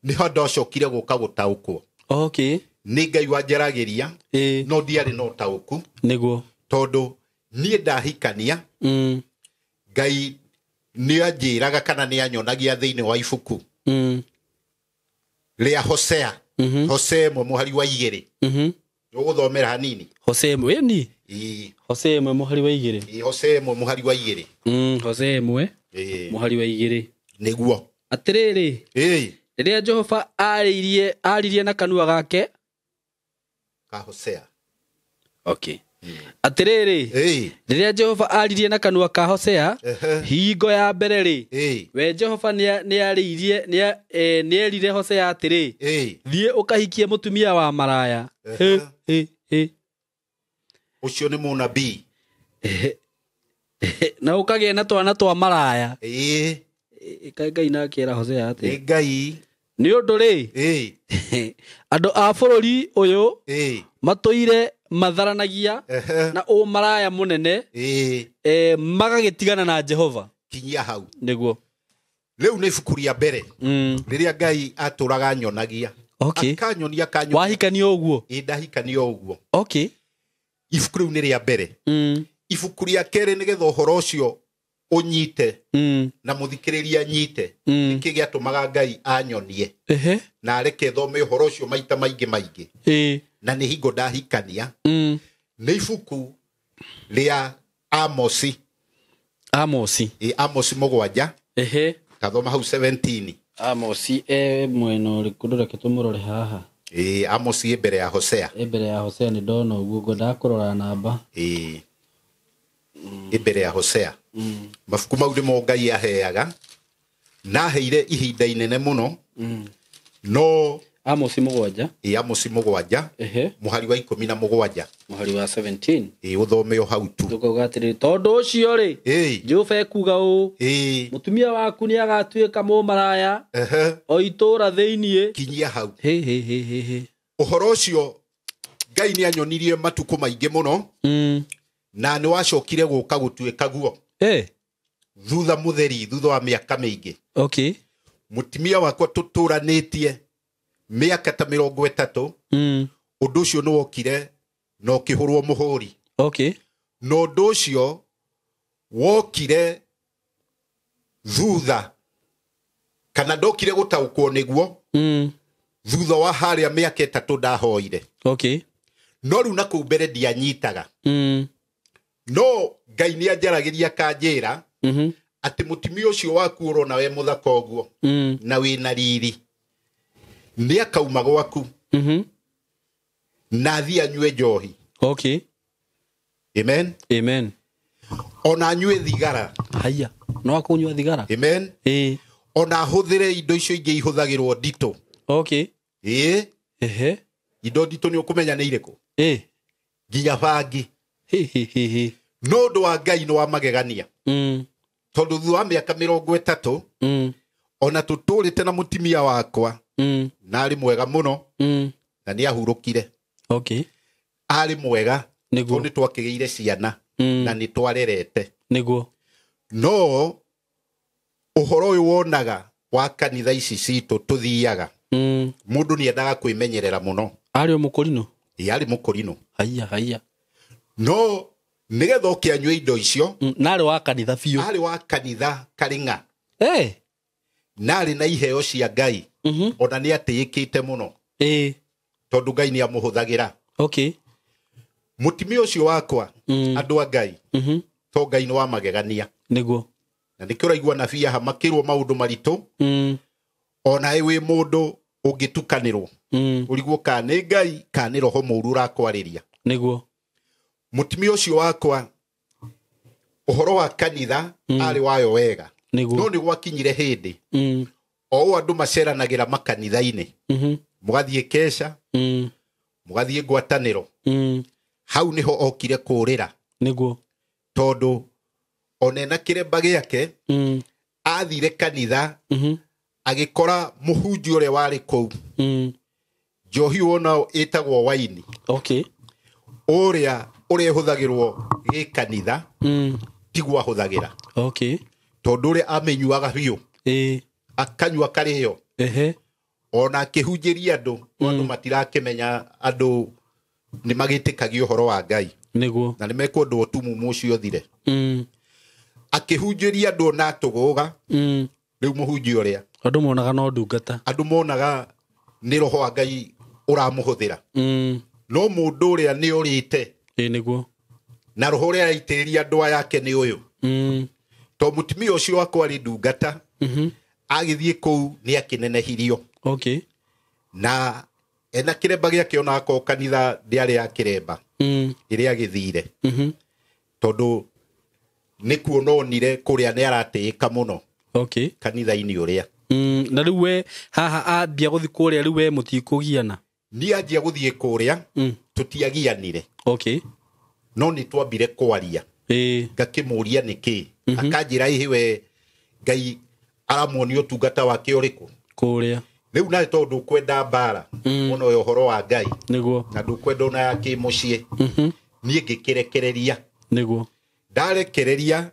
nĩho ndacokire gũka gũtaũkwo. Okay. Nĩ Ngai wanjaragĩria. No ndiarĩ no taũku. Niguo. Tondũ niĩ ndahikania. Ngai nĩ anjĩraga kana nĩ anyonagia thĩinĩ wa ibuku rĩa Hosea. Hosea mũhari wa 2. Ũgũthomera hanini. Hosea ĩmwe ni? Hosea ĩmwe mũhari wa 2. Hosea ĩmwe mũhari wa 2.
Hosea ĩmwe mũhari wa 2.
Nĩguo.
Atĩrĩrĩ. Rĩrĩa Jehova aririe na kanua gake.
Ka Hosea. Okay.
Atĩrĩrĩ. Rĩrĩa Jehova aririe na kanua ka Hosea, hingo ya mbere rĩ, we Jehova nĩerire Hosea atĩrĩ, thiĩ ũkahikie mũtumia wa maraya.
Ũcio nĩ mũnabii.
Na ũkagĩa na twana twa maraya. Ngai na akĩra Hosea atĩ.
Ngai.
Nĩ ũndũ rĩ, andũ a bũrũri ũyũ matũire matharanagia na ũmaraya mũnene magagĩtigana na Jehova.
Kinyia hau.
Nĩguo.
Rĩu nĩ ibuku rĩa mbere rĩrĩa Ngai atũraga anyonagia. Akanyonia kanyonia.
Wahikanio ũguo.
Ndahikanio ũguo.
Okay.
Ibuku rĩu nĩ rĩa mbere. Ibuku rĩa kerĩ nĩgetha ũhoro ũcio unyite na muthikĩrĩria nyite nĩkĩ gĩatũmaga Ngai anyonie na areke thome ũhoro ũcio maita maingĩ na nĩ hingo ndahikania nĩ ibuku rĩa Amosi. Amosi 7 kathoma hau 17.
Amosi mwena ũrĩkũ ndũreke tũmũrore haha.
Amosi mbere ya Hosea.
Mbere ya Hosea nĩ ndona ũguo ngwendaga kũrora namba.
Mbere ya Hosea. Mabuku mau nĩmo Ngai aheaga na heire ihinda inene mũno. No
Amosi 7.
Amosi 7 mũhari wa 17.
Mũhari wa 17.
Ũthome o hau tu.
Tukauga atĩrĩ tondũ ũcio rĩ, Jehova ekuga ũũ, mũtumia waku nĩ agatuĩka mũmaraya o itũũra thĩiniĩ.
Kinyia hau. Ũhoro ũcio Ngai nĩ anyonirie matukũ maingĩ mũno. Na nĩ wacokire gũka gũtuĩka guo. Thutha mũtheri thutha wa mĩaka mĩingĩ. Okay. Mũtumia wakwa tũtũranĩtie mĩaka ta 30. Ũndũ ũcio nĩ wokire na ũkĩhũrwo mũhũri. Okay. Na ũndũ ũcio wokire thutha kana ndokire gũtaũkwo nĩguo thutha wa harĩa mĩaka 3 ndahoire. Okay. No rĩu na kũu mbere ndianyitaga. No Ngai nĩ anjaragĩria kanjĩra atĩ mũtumia ũcio waku ũrona we mũthaka ũguo na wĩna riri nĩ akauma gwaku na thiĩ anyue njohi. Okay. Amen. Amen. Ona anyue thigara. Haya. No akũnyua thigara. Amen. Ona hũthĩre indo icio ingĩ ihũthagĩrwo nditũ. Okay. Indo nditũ nĩ ũkũmenya nĩ irĩkũ? Nginya bangi. No ũndũ wa Ngai nĩ wa magegania. Tondũ thutha wa mĩaka 30 ona tũtũrĩte na mũtumia wakwa na arĩ mwega mũno na nĩ ahurũkire. Okay. ari mwega
Niguo.
tondũ twakĩgĩire ciana na nĩ twarerete
Niguo.
no ũhoro ũyũ wonaga wa kanitha ici citũ tũthiaga mũndũ nĩ endaga kwĩmenyerera mũno
Ari mũkũrino
yarĩ mũkũrino
haiya
no nĩgetha ũkĩanyua indo icio
narĩ wa kanitha biũ
arĩ wa kanitha karĩng'a narĩ na iheo cia Ngai ona nĩ atĩĩkĩte mũno tondũ Ngai nĩ amũhũthagĩra mũtumia ũcio wakwa andũ a Ngai to Ngai nĩ wa magegania
nĩguo
na nĩkĩo ũraigua nabii aha makĩrwo maũndũ maritũ ona wĩ mũndũ ũngĩtukanĩrwo ũrigwo kana nĩ Ngai kana nĩ roho mũũru ũrakwarĩria
nĩguo
mũtumia ũcio wakwa ũhoro wa kanitha arĩ wayo wega no nĩ gwakinyire hĩndĩ o ũũ andũ maceranagĩra makanitha-inĩ mũgathiĩ kesha mũgathiĩ ngwatanĩro hau nĩho okire kũũrĩra
nĩguo
tondũ onena kĩremba gĩake athire kanitha agĩkora mũhunjia ũrĩa warĩ kũu njohi wona ĩtagwo waini ũrĩa ũhũthagĩrwo gĩ kanitha tiguo ahũthagĩra tondũ ũrĩa amenyuaga biũ akanyua karĩo ona akĩhunjĩria andũ matirakĩmenya andũ nĩ magĩtĩkagia ũhoro wa Ngai na nĩ mekwenda ũtumumu ũcio ũthire akĩhunjĩria andũ na tũgũga rĩu mũhunjia ũrĩa
andũ monaga no ndungata
andũ monaga nĩ roho wa Ngai ũramũhũthĩra no mũndũ ũrĩa nĩ ũrĩte
nĩguo
na roho ũrĩa araitĩrĩria andũ aya yake nĩ ũyũ to mũtumia ũcio wakwa arĩ ndungata agĩthiĩ kũu nĩ akĩnenehirio na ena kĩremba gĩake ona akorwo kanitha ndĩarĩ ya kĩremba ĩrĩa agĩthire tondũ nĩ kuona onire kũrĩa nĩ aratĩĩka mũno kanitha-inĩ ũrĩa
na rĩu we haha ambia gũthiĩ kũrĩa rĩu we mũtikũgiana
niĩ anjia gũthiĩ kũrĩa tũtiagianire no nĩ twambire kwaria ngakĩmũria nĩkĩ akanjĩra ĩhĩ we Ngai aramuonia ũtungata wake ũrĩkũ
kũrĩa
rĩu nawe tondũ kwenda mbara mũno yo ũhoro wa Ngai
nĩguo
na ndũkwenda ona ya kĩmũciĩ niĩ ngĩkĩrekereria
nĩguo
ndarekereria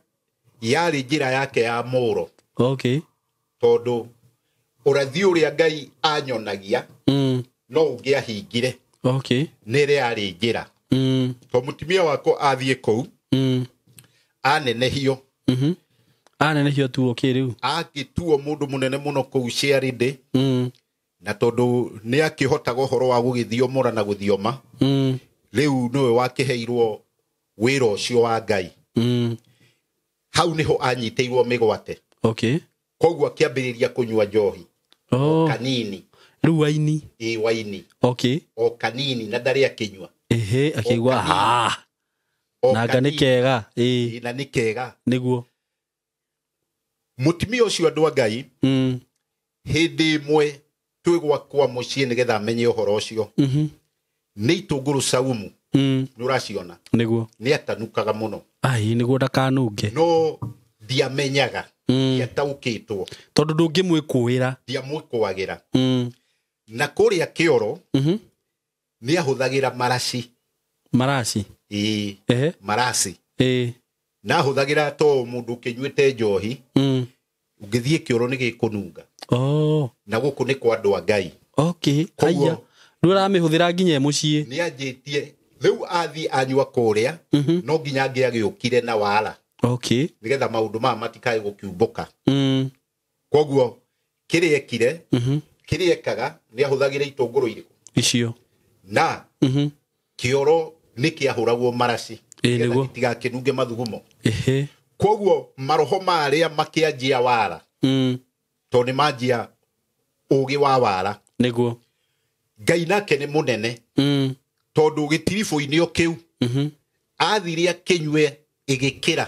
yarĩ njĩra yake ya mũro tondũ ũrathi ũrĩa Ngai anyonagia no ũngĩahingire nĩrĩ yarĩ njĩra to mũtumia wako athiĩ kũu anenehio
tuo rĩu
agĩtuo mũndũ mũnene mũno kũu ciarĩndĩ na tondũ nĩ akĩhotaga ũhoro wa gũgĩthiomora na gũthioma rĩu nĩwe wakĩheirwo wĩra ũcio wa Ngai hau nĩho anyitĩirwo mĩgwate koguo akĩambĩrĩria kũnyua njohi kanini
rĩu waini
waini o kanini na ndarĩ akĩnyua
akĩigua nanga nĩ kega
na nĩ kega
nĩguo
mũtumia ũcio andũ a Ngai hĩndĩ ĩmwe twĩ gwakwa mũciĩ nĩgetha amenye ũhoro ũcio nĩ itũngũrũ saumu nĩ ũraciona
nĩguo
nĩ atanukaga mũno
nĩguo ndakanunge
no ndiamenyaga ndiataũkĩtwo
tondũ ndũngĩmwĩkũĩra
ndiamwĩkũagĩra na kũrĩa kĩoro nĩ ahũthagĩra maraci marasi na ahũthagĩra to mũndũ ũkĩnyuĩte njohi ũngĩthiĩ kĩoro nĩ gĩkũnunga na gũkũ nĩ kwa andũ a Ngai
haiya ndũramĩhũthĩra nginya mũciĩ
nĩ anjĩtie rĩu athiĩ anyua kũrĩa no nginya angĩagĩũkire na wara nĩgetha maũndũ maya matikae gũkiumbũka koguo kĩrĩa ekire kĩrĩa ekaga nĩ ahũthagĩra itũngũrũ irĩkũ
icio
na kĩoro nĩ kĩahũragwo maraci nĩgetha gĩtigakĩnunge mathugumo koguo maroho marĩa makĩanjia wara tondũ nĩ manjia ũgĩ wa wara
nĩguo
Ngai nake nĩ mũnene tondũ gĩtiribũ-inĩ o kĩu athire akĩnyue ĩgĩkĩra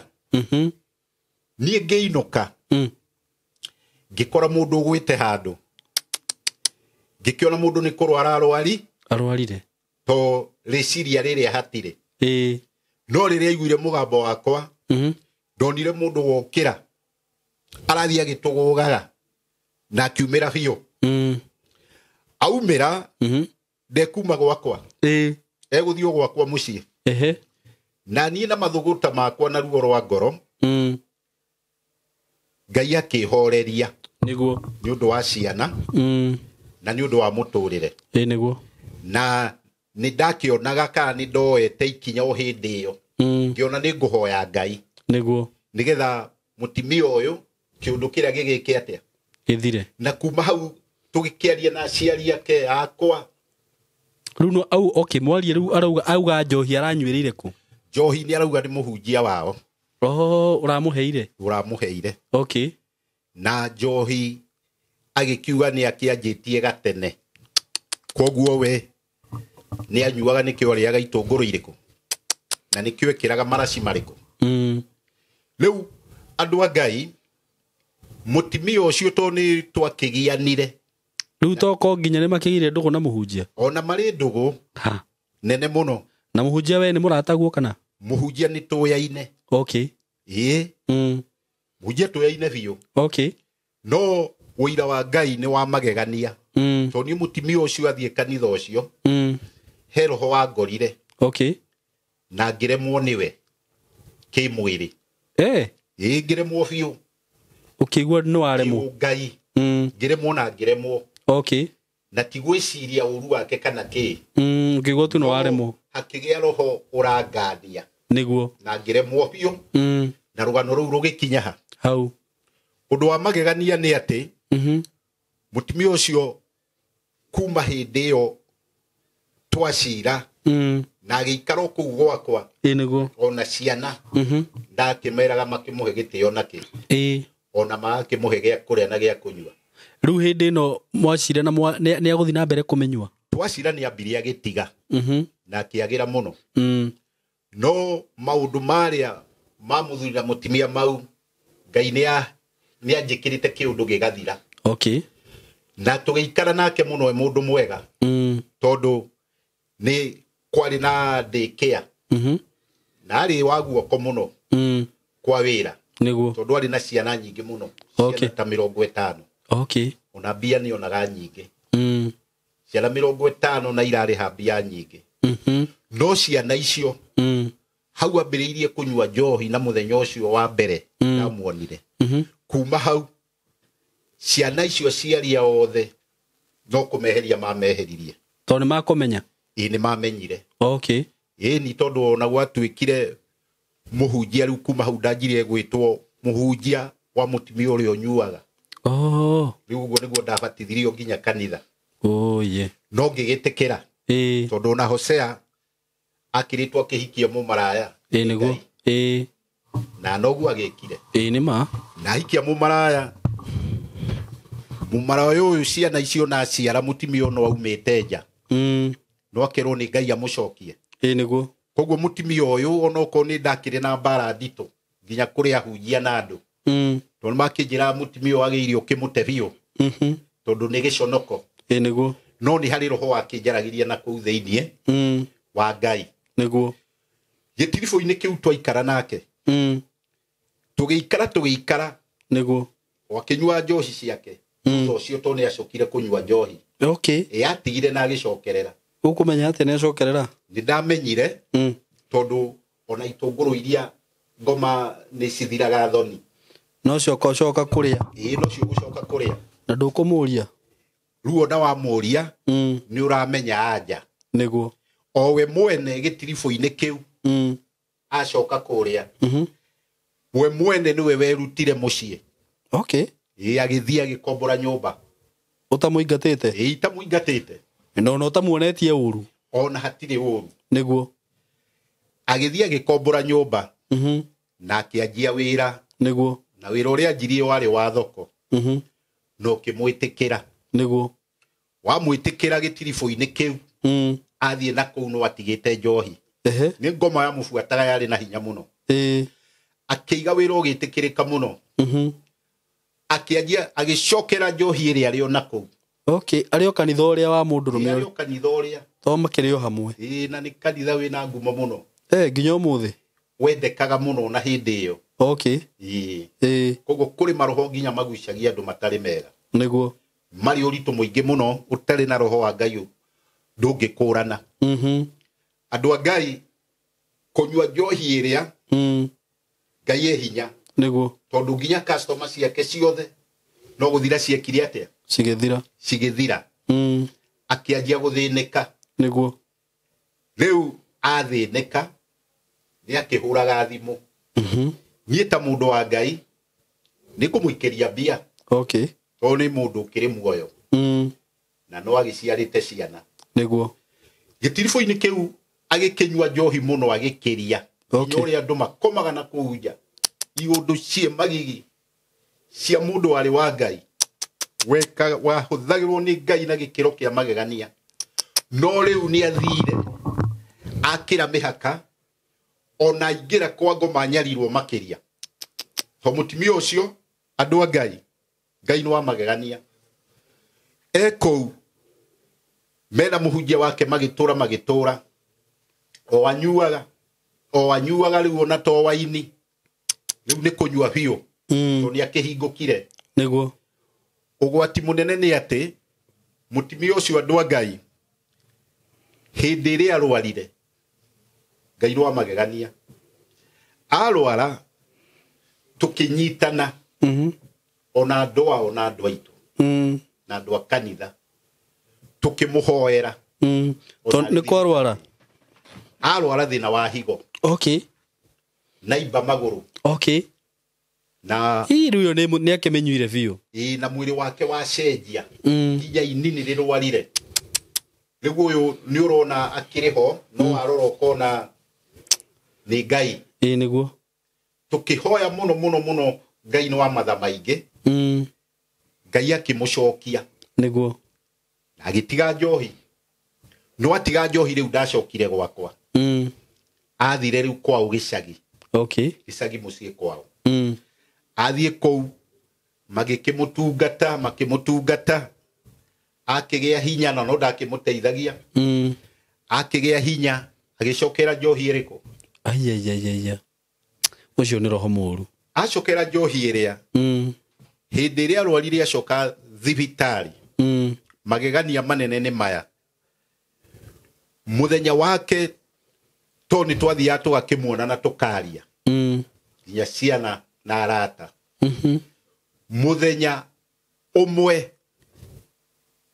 niĩ ngĩinũka ngĩkora mũndũ ũgwĩte handũ ngĩkĩona mũndũ nĩ kũrwara
arwarire
to rĩciria rĩrĩa hatirĩ no rĩrĩa aiguire mũgambo wakwa ndonire mũndũ wokĩra arathiĩ agĩtũgũgaga na akiumĩra biũ aumĩra ndekuma gwakwa eguthio gwakwa mucii
ehe
na niĩ na mathuguta makwa na ruo rwa ngoro Ngai akĩhoreria
niguo
nĩ ũndũ wa ciana na nĩ ũndũ wa mũtũrĩre
niguo
na nĩ ndakĩonaga kana nĩ ndoete ikinya o hĩndĩ ĩyo ngĩona nĩ ngũhoya Ngai
niguo
nĩgetha mũtimia ũyũ kĩũndũ kĩrĩa gĩgĩke atĩa
gĩthire
na kuma hau tũgĩkĩaria na aciari ake akwa
rĩu no au okay mwarie rĩu auga njohi aranyuĩrĩire kũ
njohi nĩ arauga nĩ mũhunjia wao ũramũheire
okay
na njohi agĩkiuga nĩ akĩanjĩtie gatene koguo we nĩ anyuaga nĩkĩo arĩaga itũngũrũ irĩkũ na nĩkĩo ekĩraga maraci marĩkũ rĩu andũ a Ngai mũtimia ũcio to nĩ twakĩgianire
rĩu toko nginya nĩ makĩgire ndũgũ na mũhunjia
ona marĩ ndũgũ nene mũno
na mũhunjia we nĩ mũrataguo kana
mũhunjia nĩ tũyaine
okay
mũhunjia tũyaine biũ
okay
no ũira wa Ngai nĩ wa magegania to nĩ mũtimia ũcio athiĩ kanitha ũcio he roho wangorire
okay
na ngĩremwo nĩwe kĩmwĩrĩ ngĩremwo biũ
ũkĩigua nĩ waremwo
Ngai ngĩremwo na ngĩremwo
okay
na ti gwĩciria ũru wake kana kĩ
ũkĩigua tu nĩ waremwo
hakĩgĩa roho ũrangania
nĩguo
na ngĩremwo biũ na rũgano rũu rũgĩkinya ha
hau
ũndũ wa magegania nĩ atĩ mũtimia ũcio kuma hĩndĩ ĩyo twacira na agĩikara kũu gwakwa
nĩguo
ona ciana ndakĩmeraga makĩmũhe gĩtĩo nakĩ ona magakĩmũhe gĩa kũrĩa na gĩa kũnyua
rĩu hĩndĩ ĩno mwacira na nĩ agũthiĩ na mbere kũmenyua
twacira nĩ ambire agĩtiga na akĩagĩra mũno no maũndũ marĩa mamũthuri na mũtimia mau Ngai nĩ anjĩkĩrĩte kĩũndũ gĩgathira
okay
na tũgĩikara nake mũno e mũndũ mwega tondũ nĩ kwarĩ na daycare na arĩ wa guoko mũno kwa wĩra
nĩguo
tondũ arĩ na ciana nyingĩ mũno
okay
ta 50
okay
ona mbia nĩ onaga nyingĩ ciana 50 na irarĩha mbia nyingĩ no ciana icio hau ambĩrĩirie kũnyua njohi na mũthenya ũcio wa mbere ndamuonire kuma hau ciana icio ciaria othe no kũmeheria mameheririe
tondũ nĩ makũmenya
nĩ mamenyire
okay
ni tondũ ona gwatuĩkire mũhunjia rĩu kuma hau ndanjire gwĩtwo mũhunjia wa mũtimia ũrĩa ũnyuaga rĩu ũguo nĩguo ndabatithirio nginya kanitha no ngĩgĩtĩkĩra tondũ ona Hosea akĩrĩtwo akĩhikia mũmaraya
nĩguo
na noguo agĩkire
nĩ ma
na hikia mũmaraya ũyũ ciana icio na ciara mũtimia no aumĩte nja no akerwo nĩ Ngai amũcokie
nĩguo
koguo mũtimia ũyũ ona okorwo nĩ ndakĩrĩ na mbara nditũ nginya kũrĩ ahunjia na andũ tondũ makĩnjĩra mũtimia ũyũ agĩrĩire ũkĩmũte biũ tondũ nĩ gĩconoko
nĩguo
no nĩ harĩ roho wakĩnjaragiria na kũu thĩiniĩ wa Ngai
nĩguo
gĩtiribũ-inĩ kĩu twaikara nake tũgĩikara
nĩguo
wakĩnyua njohi ciake ũcio to nĩ acokire kũnyua njohi
okay
atigire na agĩcokerera
ũkũmenya atĩ nĩ acokerera
nĩ ndamenyire tondũ ona itũngũrũ iria ngoma nĩ cithiraga thoni
no coka kũrĩa
no cio gũcoka kũrĩa
na ndũkũmũria
rĩu ona wamũria nĩ ũramenya anja
nĩguo
o we mwene gĩtiribũ-inĩ kĩu acoka kũrĩa we mwene nĩwe werutire mũciĩ
okay
agĩthiĩ agĩkombora nyũmba
ũtamũingatĩte
itamũingatĩte
no ũtamuonetie ũru
ona hatirĩ ũru
nĩguo
agĩthiĩ agĩkombora nyũmba na akĩanjia wĩra
nĩguo
na wĩra ũrĩa anjirie warĩ wa thoko no kĩmwĩtĩkĩra
nĩguo
wamwĩtĩkĩra gĩtiribũ-inĩ kĩu athiĩ na kũu no atigĩte njohi nĩ ngoma ya mũbuataga yarĩ na hinya mũno akĩiga wĩra ũgĩtĩkĩrĩka mũno akĩanjia agĩcokera njohi ĩrĩa arĩ o na kũu
okay arĩ o kanitha ũrĩa wa mũndũrũme
ũrĩa kanitha ũrĩa
to makĩrĩ o hamwe
na nĩ kanitha wĩna ngumo mũno
nginya ũmũthĩ
wendekaga mũno na hĩndĩ ĩyo
okay
koguo kũrĩ maroho nginya magucagia andũ matarĩ mega
nĩguo
marĩ ũritũ mũingĩ mũno ũtarĩ na roho wa Ngai ndũngĩkũrana andå a ngai kånyua njohi ĩrĩa ngai e hinya
niguo
tondũ nginya customer ciake ciothe no gũthira ciekire atĩa cigĩthira akĩanjia gũthĩnĩka
niguo
rĩu athĩnĩka nĩ akĩhũraga thimũ niĩ ta mũndũ wa ngai nĩ kũmũikĩria mbia
tondũ
nĩ mũndũ ũkĩrĩ muoyo na no agĩciarĩte ciana
niguo
gĩtiribũ-inĩ kĩu agĩkĩnyua njohi mũno agĩkĩria nginya ũrĩa andũ makomaga na kũu nja iũndũ cie magigi cia mũndũ warĩ wa ngai wahũthagĩrwo nĩ ngai na gĩkĩro kĩa magegania no rĩu nĩ athire akĩra mĩhaka ona ingĩra kwa ngoma nyarirwo makĩria to mũtumia ũcio andũ a ngai ngai nĩ wa magegania kũu mena mũhunjia wake magĩtũra o anyuaga rĩu ona to waini rĩu nĩ kũnyua biũ to nĩ akĩhingũkire
niguo
ũgwati mũnene nĩ atĩ mũtumia ũcio andũ a ngai hĩndĩ ĩrĩa arwarire ngai nĩ wa magegania arwara tũkĩnyitana ona andũ aitũ na andũ a kanitha tũkĩmũhoera
nĩ kwarwara
arwara thĩna wa higo na imba magũrũ na
rĩu nĩ akĩmenyuire biũ
na mwĩrĩ wake wacenjia nginya inini rĩrwarire rĩu ũyũ nĩ ũrona akĩrĩ ho no arora ũkona nĩ ngai
niguo
tũkĩhoya mũno ngai nĩ wa matha maingĩ ngai akĩmũcokia
niguo
na agĩtiga njohi no atiga njohi rĩu ndacokire gwakwa athire rĩu kwao gĩcagi gĩcagi mũciĩ kwao athiĩ kũu makĩmũtungata akĩgĩa hinya na no ndakĩmũteithagia akĩgĩa hinya agĩcokera njohi ĩrĩkũ
ũcio nĩ roho mũru
acokera njohi ĩrĩa hĩndĩ ĩrĩa arwarire acoka thibitarĩ magegania manene nĩ maya mũthenya wake to nĩ twathiaga tũgakĩmuona na tũkaria nginya ciana na arata mũthenya ũmwe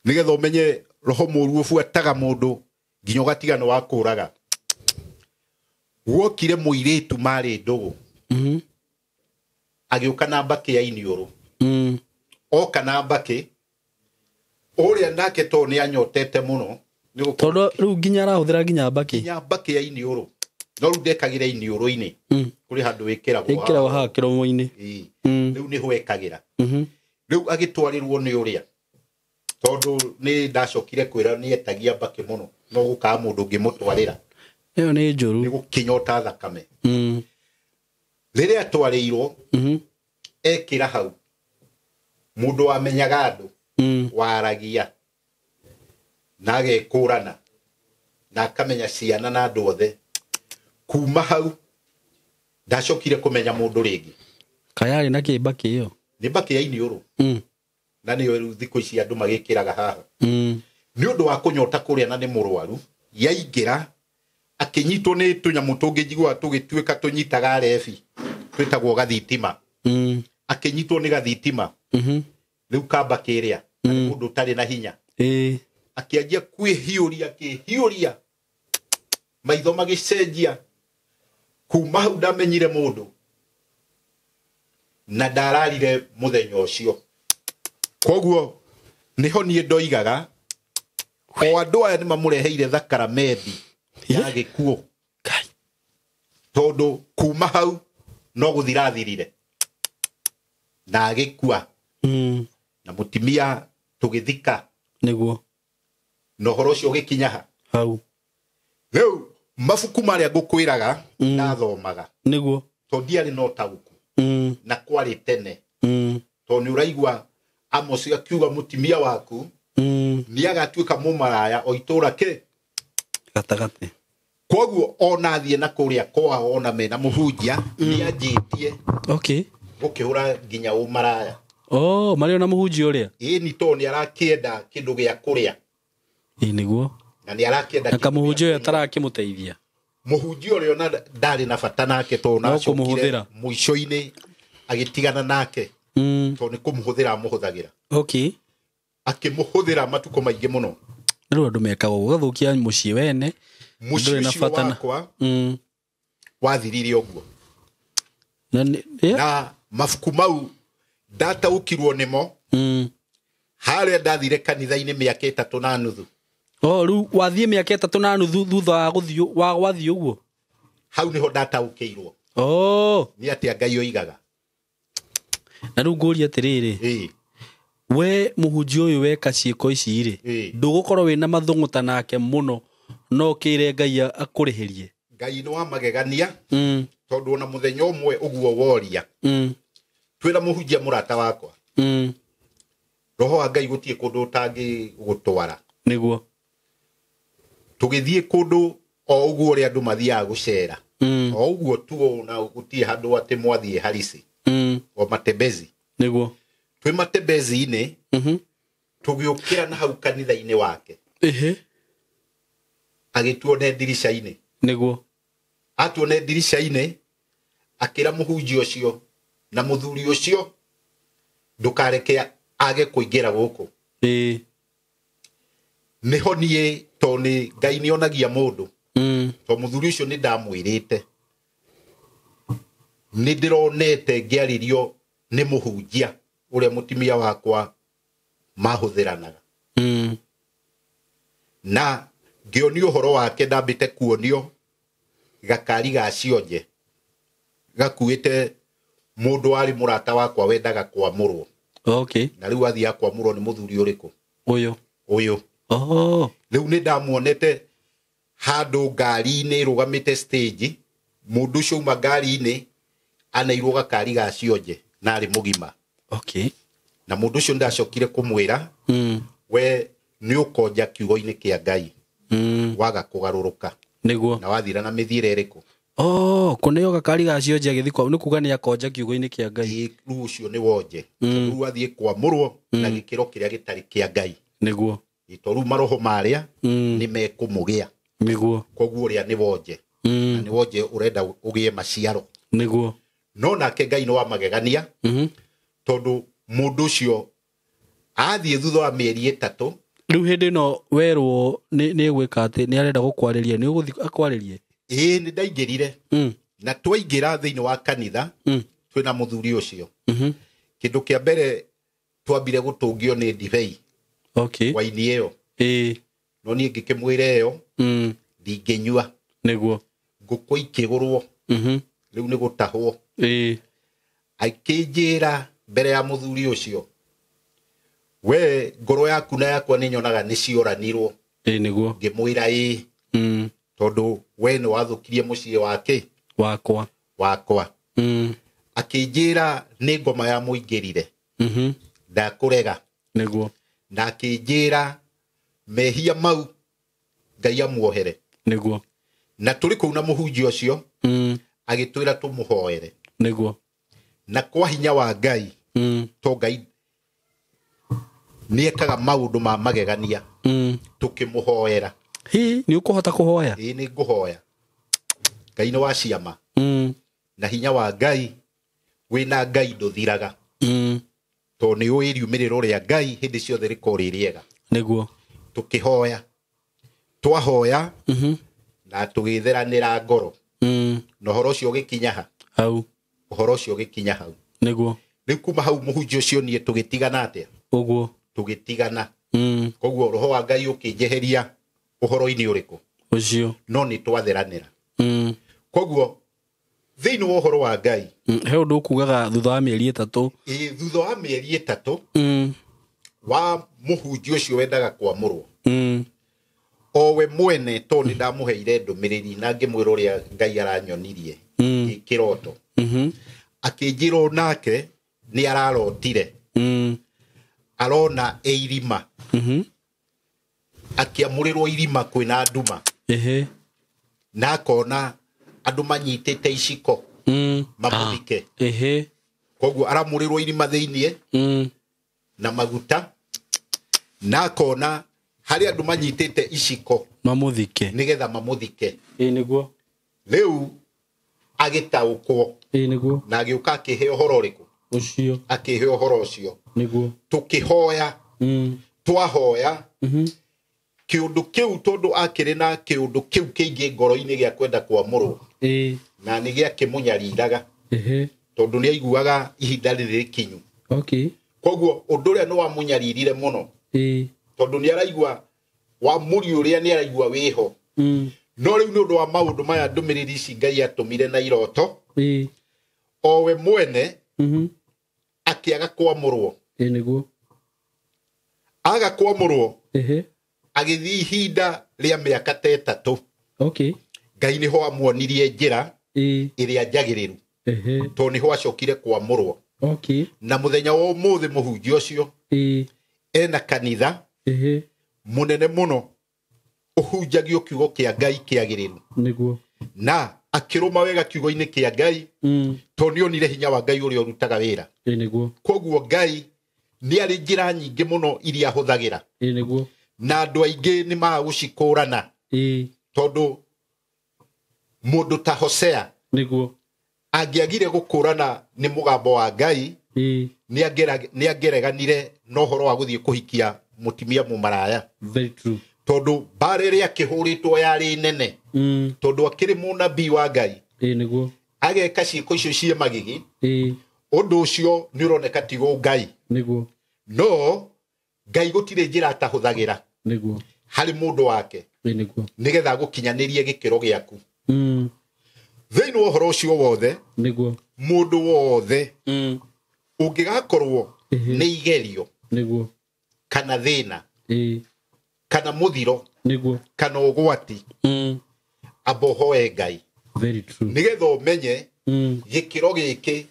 nĩgetha ũmenye roho mũru ũbuataga mũndũ nginya ũgatigana wa kũraga guokire mũirĩtu marĩ ndũgũ agĩũka na mbakĩ ya iniũrũ oka na mbakĩ ũrĩa nake to nĩ anyotete mũno
tondũ rĩu nginya arahũthĩra nginya mbakĩ
ya iniũrũ no rĩu ndekagĩra iniũrũ-inĩ kũrĩ handũ
ĩkĩragwo haha kĩromo-inĩ
rĩu nĩho ekagĩra rĩu agĩtwarĩrwo nĩ ũrĩa tondũ nĩ ndacokire kwĩra nĩ etagia mbakĩ mũno no gũkaga mũndũ ũngĩmũtwarĩra
ĩyo nĩ njũru
nĩ gũkĩnyota thakame rĩrĩa atwarĩirwo ekĩra hau mũndũ wamenyaga andũ waragia na agekũrana na akamenya ciana na andũ othe kuma hau ndacokire kũmenya mũndũ rĩngĩ
kayarĩ na kĩmbakĩ ĩyo
nĩ mbakĩ ya iniũrũ na nĩyo rĩu thikũ ici andũ magĩkĩraga haha nĩ ũndũ wa kũnyota kũrĩa na nĩ mũrwaru yaingĩra akĩnyitwo nĩ tũnyamũ tũngĩ njiguaga tũgĩtuĩka tũnyitaga rebi twĩtagwo gathitima akĩnyitwo nĩ gathitima rĩu kambakĩ ĩrĩa mũndũ ũtarĩ na hinya akĩanjia kwĩhiũria maitho magĩcenjia kuma hau ndamenyire mũndũ na ndararire mũthenya ũcio koguo niho niĩ ndoigaga o andũ aya nĩ mamũreheire thakaramendi ya gĩkuũ tondũ kuma hau no gũthirathirire na agĩkua na mũtumia tũgĩthika
nĩguo
na ũhoro ũcio ũgĩkinya
hau
rĩu mabuku marĩa ngũkwĩraga ndathomaga
nĩguo
tondũ ndiarĩ na ũtaũku na kwarĩ tene tondũ nĩ ũraigua Amos akiuga mũtumia waku nĩ agatuĩka mũmaraya o itũũra
gatagatĩ
koguo ona thiĩ na kũrĩa kwao ona mena mũhunjia nĩ anjĩtie gũkĩhũra nginya ũmaraya
marĩ ona mũhunjia ũrĩa
ĩni to nĩ arakĩenda kĩndũ gĩa kũrĩa
nĩguo
na ni arakienda
akamuhunjia atarakimuteithia
muhunjia urio na ndari na bata nake to na
kumuhuthira
muico-ini agitigana nake to ni kumuhuthira muhuthagira akimuhuthira matuko maingi muno
riu andu mekaga ugathukia mucii wene
nduri na bata wakwa wathirire uguo na mafuku mau ndataukirwo nimo haria ndathire kanitha-ini miaka 3 na nuthu
riu wathie miaka 3 na nuthu thutha wa guthio wa wathio uguo
hau niho ndataukirwo ni atia Ngai oigaga
na riu nguria atiriri we muhunjia uyu weka ciiko ici ri ndugukorwo wina mathunguta nake muno no kire Ngai akurihirie
Ngai no amagegania tondu na muthenya umwe uguo woria twira muhunjia murata wakwa roho wa Ngai gutie kundu tangi gutwara
niguo
tugithie kundu o uguo ri andu mathia gucera o uguo tu na gutie handu ati mwathie harisi o matembezi
niguo
twi matembezi-ini tugiukira na hau kanitha-ini wake agituone dirisha-ini
niguo
atuone dirisha-ini akira muhunjia ucio na muthuri ucio ndukareke age kuingira guku niho nie to ni Ngai ni onagia mundu to muthuri ucio ni ndamwirite ni ndironete ngiaririo ni muhunjia uria mutimia wakwa mahuthiranaga na ngionio uhoro wake ndambite kuonio gakari ga cionje gakuite mundu ari murata wakwa wendaga kwamurwo na riu athia kwamurwo ni muthuri uriku uyu riu ni ndamuonete handu ngari-ini rugamite stage mundu ucio uma ngari-ini anairwo gakari ga cionje na ari mugima na mundu ucio ndacokire kumwira we ni ukonja kiugo-ini kia Ngai waga kugaruruka
niguo
na wathira na mithire iriku
kuneo gakari ga cionje agithikwa ni kuga ni akonja kiugo-ini kia Ngai
riu ucio ni wonje riu athie kwamurwo na gikiro kiria gitari kia Ngai
niguo
ito riu maroho maria ni mekumugia
niguo
koguo ria ni wonje na ni wonje urenda ugie maciaro
niguo
no nake Ngai no amagegania tondu mundu ucio athie thutha wa mieri 3
riu hindi no werwo ni gwika ati ni arenda gukwariria ni uguthi akwaririe
ni ndaingirire na twaingira thiini wa kanitha twina muthuri ucio kindu kia mbere twambire gutungio ni divei waini iyo no nie ngikimwire iyo ndinginyua
niguo
nguku ikigurwo riu ni gutahwo akinjira mbere ya muthuri ucio we ngoro yaku na yakwa ni nyonaga ni cioranirwo
niguo
ngimwira tondu we ni wathukirie mucii wake wakwa akinjira ni ngoma ya muingirire ndakurega
niguo
na akinjira mehia mau Ngai amuohere
niguo
na turi kuu na muhunjia ucio agitwira tumuhoere
niguo
na kwa hinya wa Ngai to Ngai ni ekaga maundu ma magegania tukimuhoera
ni ukuhota kuhoya
ni nguhoya Ngai ni wa ciama na hinya wa Ngai wina Ngai nduthiraga to ni uiriumiriro ria Ngai hindi ciothe riko ririega
niguo
tukihoya twahoya na tugithiranira ngoro no horo cio gikinya ha
hau
horo cio gikinya hau
niguo
riu kuma hau muhunjia ucio nie tugitigana atia
uguo
tugitigana koguo roho wa Ngai ukinjeheria uhoro-ini uriku
ucio
no ni twathiranira koguo thiini wa uhoro wa Ngai
he undu ukugaga thutha wa mieri 3
thutha wa mieri 3 wa muhunjia ucio wendaga kwamurwo o we mwene to ni ndamuheire ndumiriri na ngimwira uria Ngai aranyonirie kiroto akinjirwo nake ni ararotire arona irima akiamurirwo irima kwina nduma na akona andu manyitite iciko mamuthike koguo aramurirwo irima thiinie na maguta na akona hari andu manyitite iciko
mamuthike
nigetha mamuthike
niguo
riu agitaukwo
niguo
na agiuka akihe uhoro riku
ucio
akihe uhoro ucio
niguo
tukihoya twahoya kiundu kiu tondu akiri na kiundu kiu kiingi ngoro-ini gia kwenda kwamurwo na ni gia kimunyariraga tondu ni aiguaga ihinda riri kinyu koguo undu ria no wamunyaririre muno tondu ni araigua wa muri uria ni araigua wiho no riu ni undu wa maundu maya ndumiriri ici Ngai atumire na iroto owe mwene akiaga kwamurwo
niguo
aga kwamurwo agithi ihinda ria miaka 3 Ngai niho amuonirie njira iria njagiriru to niho acokire kwamurwo na muthenya wa umuthi muhunjia ucio ena kanitha munene muno uhunjagio kiugo kia Ngai kiagiriru
niguo
na akiruma wega kiugo-ini kia Ngai to nionire hinya wa Ngai uria urutaga wira
niguo
koguo Ngai ni ari njira nyingi muno iria huthagira
niguo
na andu aingi ni magucikurana tondu mundu ta Hosea
niguo
angiagire gukurana ni mugambo wa Ngai ni angereganire no horo wa guthie kuhikia mutimia mumaraya
very true
tondu barere akihuritwo yari nene tondu akiri munabii wa Ngai
niguo
ageka ciiko icio cie magigi undu ucio ni uroneka tigo Ngai
niguo
no Ngai gutire njira atahuthagira
niguo
hari mundu wake
niguo
nigetha gukinyanirie gikiro giaku thiini wa uhoro ucio wothe
niguo
mundu wothe ungigakorwo ni igerio
niguo
kana thina kana muthiro niguo kana ugwati abohoe Ngai
very true
nigetha umenye gikiro giki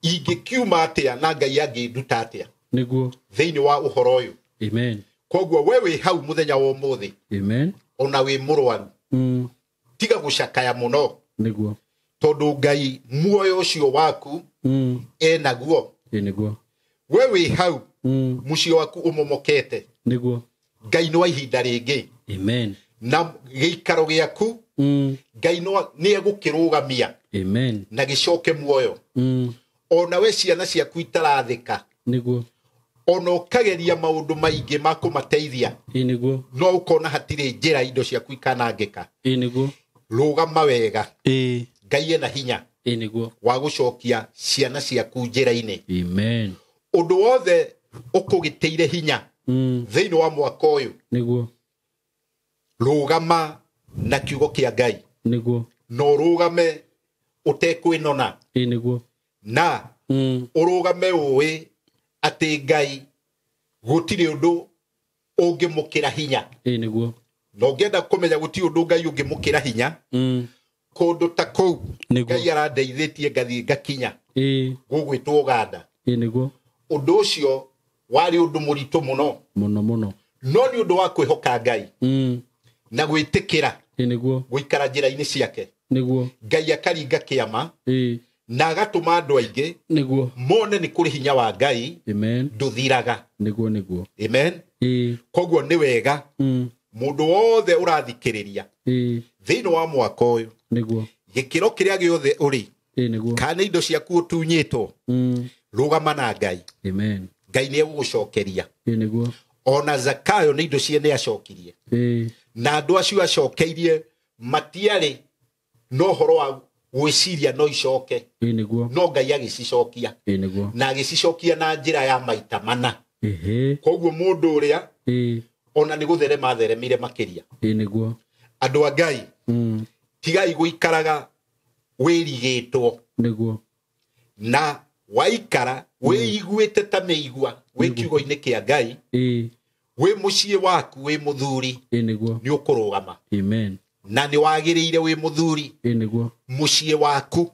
ingikiuma atia na Ngai anginduta atia niguo thiini wa uhoro uyu amen koguo wewe hau muthenya wa umuthi amen ona wi murwaru tiga gucakaya muno niguo tondu Ngai muoyo ucio waku enaguo niguo wewe hau mucio waku umomokete niguo Ngai no ihinda ringi amen na giikaro giaku Ngai no ni egukirugamia amen na gicoke muoyo ona we ciana ciaku itarathika niguo ona ukageria maundu maingi makumateithia niguo no ukona hatire njira indo ciaku ikanangika niguo rugama wega Ngai ena hinya niguo wa gucokia ciana ciaku njira-ini amen undu wothe ukugiteire hinya thiini wa mwaka uyu niguo rugama na kiugo kia Ngai niguo no rugame utekwinona niguo na urugame uwi ati Ngai gutire undu ungimukira hinya niguo no ngenda kumenya gutire undu Ngai ungimukira hinya kundu ta kou Ngai arandeithitie ngathie ngakinya gugwitwo Uganda niguo undu ucio wari undu muritu muno muno no ni undu wa kwihoka Ngai na gwitikira niguo guikara njira-ini ciake niguo Ngai akaringa kiama na agatuma andu aingi niguo mone ni kuri hinya wa Ngai amen nduthiraga niguo amen koguo ni wega mundu wothe urathikiriria thiini wa mwaka uyu niguo gikiro kiria giothe uri niguo kana indo ciaku utunyitwo rugama na Ngai amen Ngai ni egugucokeria niguo ona Zakayo ni indo ciene acokirie na andu acio acokeirie matiari no horo wa gwiciria no icoke niguo no Ngai agicicokia niguo na agicicokia na njira ya maita mana koguo mundu uria ona ni gutherema theremire makiria niguo andu a Ngai tigai guikaraga wirigitwo niguo na waikara wiiguite ta meigua wi kiugo-ini kia Ngai wi mucii waku wi muthuri niguo ni ukurugama amen na ni wagiriire wi muthuri niguo mucii waku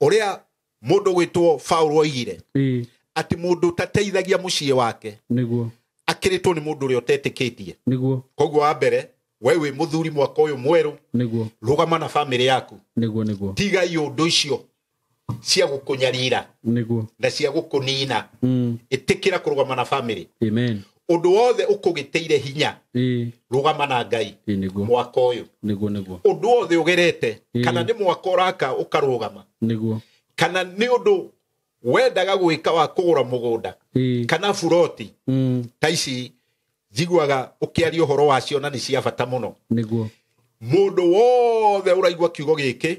uria mundu gwitwo Paulo oigire ati mundu tateithagia mucii wake niguo akiritwo ni mundu uria utetikitie niguo koguo wa mbere wewe muthuri mwaka uyu mweru niguo rugama na family yaku niguo tiga iundu icio cia gukunyarira niguo na cia gukunina itikira kurugama na family amen undu wothe ukugiteire hinya rugama na Ngai mwaka uyu undu wothe ugerete kana ni mwaka uraka ukarugama kana ni undu wendaga gwika wa kugura mugunda kana buroti ta ici jiguaga ukiaria uhoro wacio na ni cia bata muno mundu wothe uraigua kiugo giki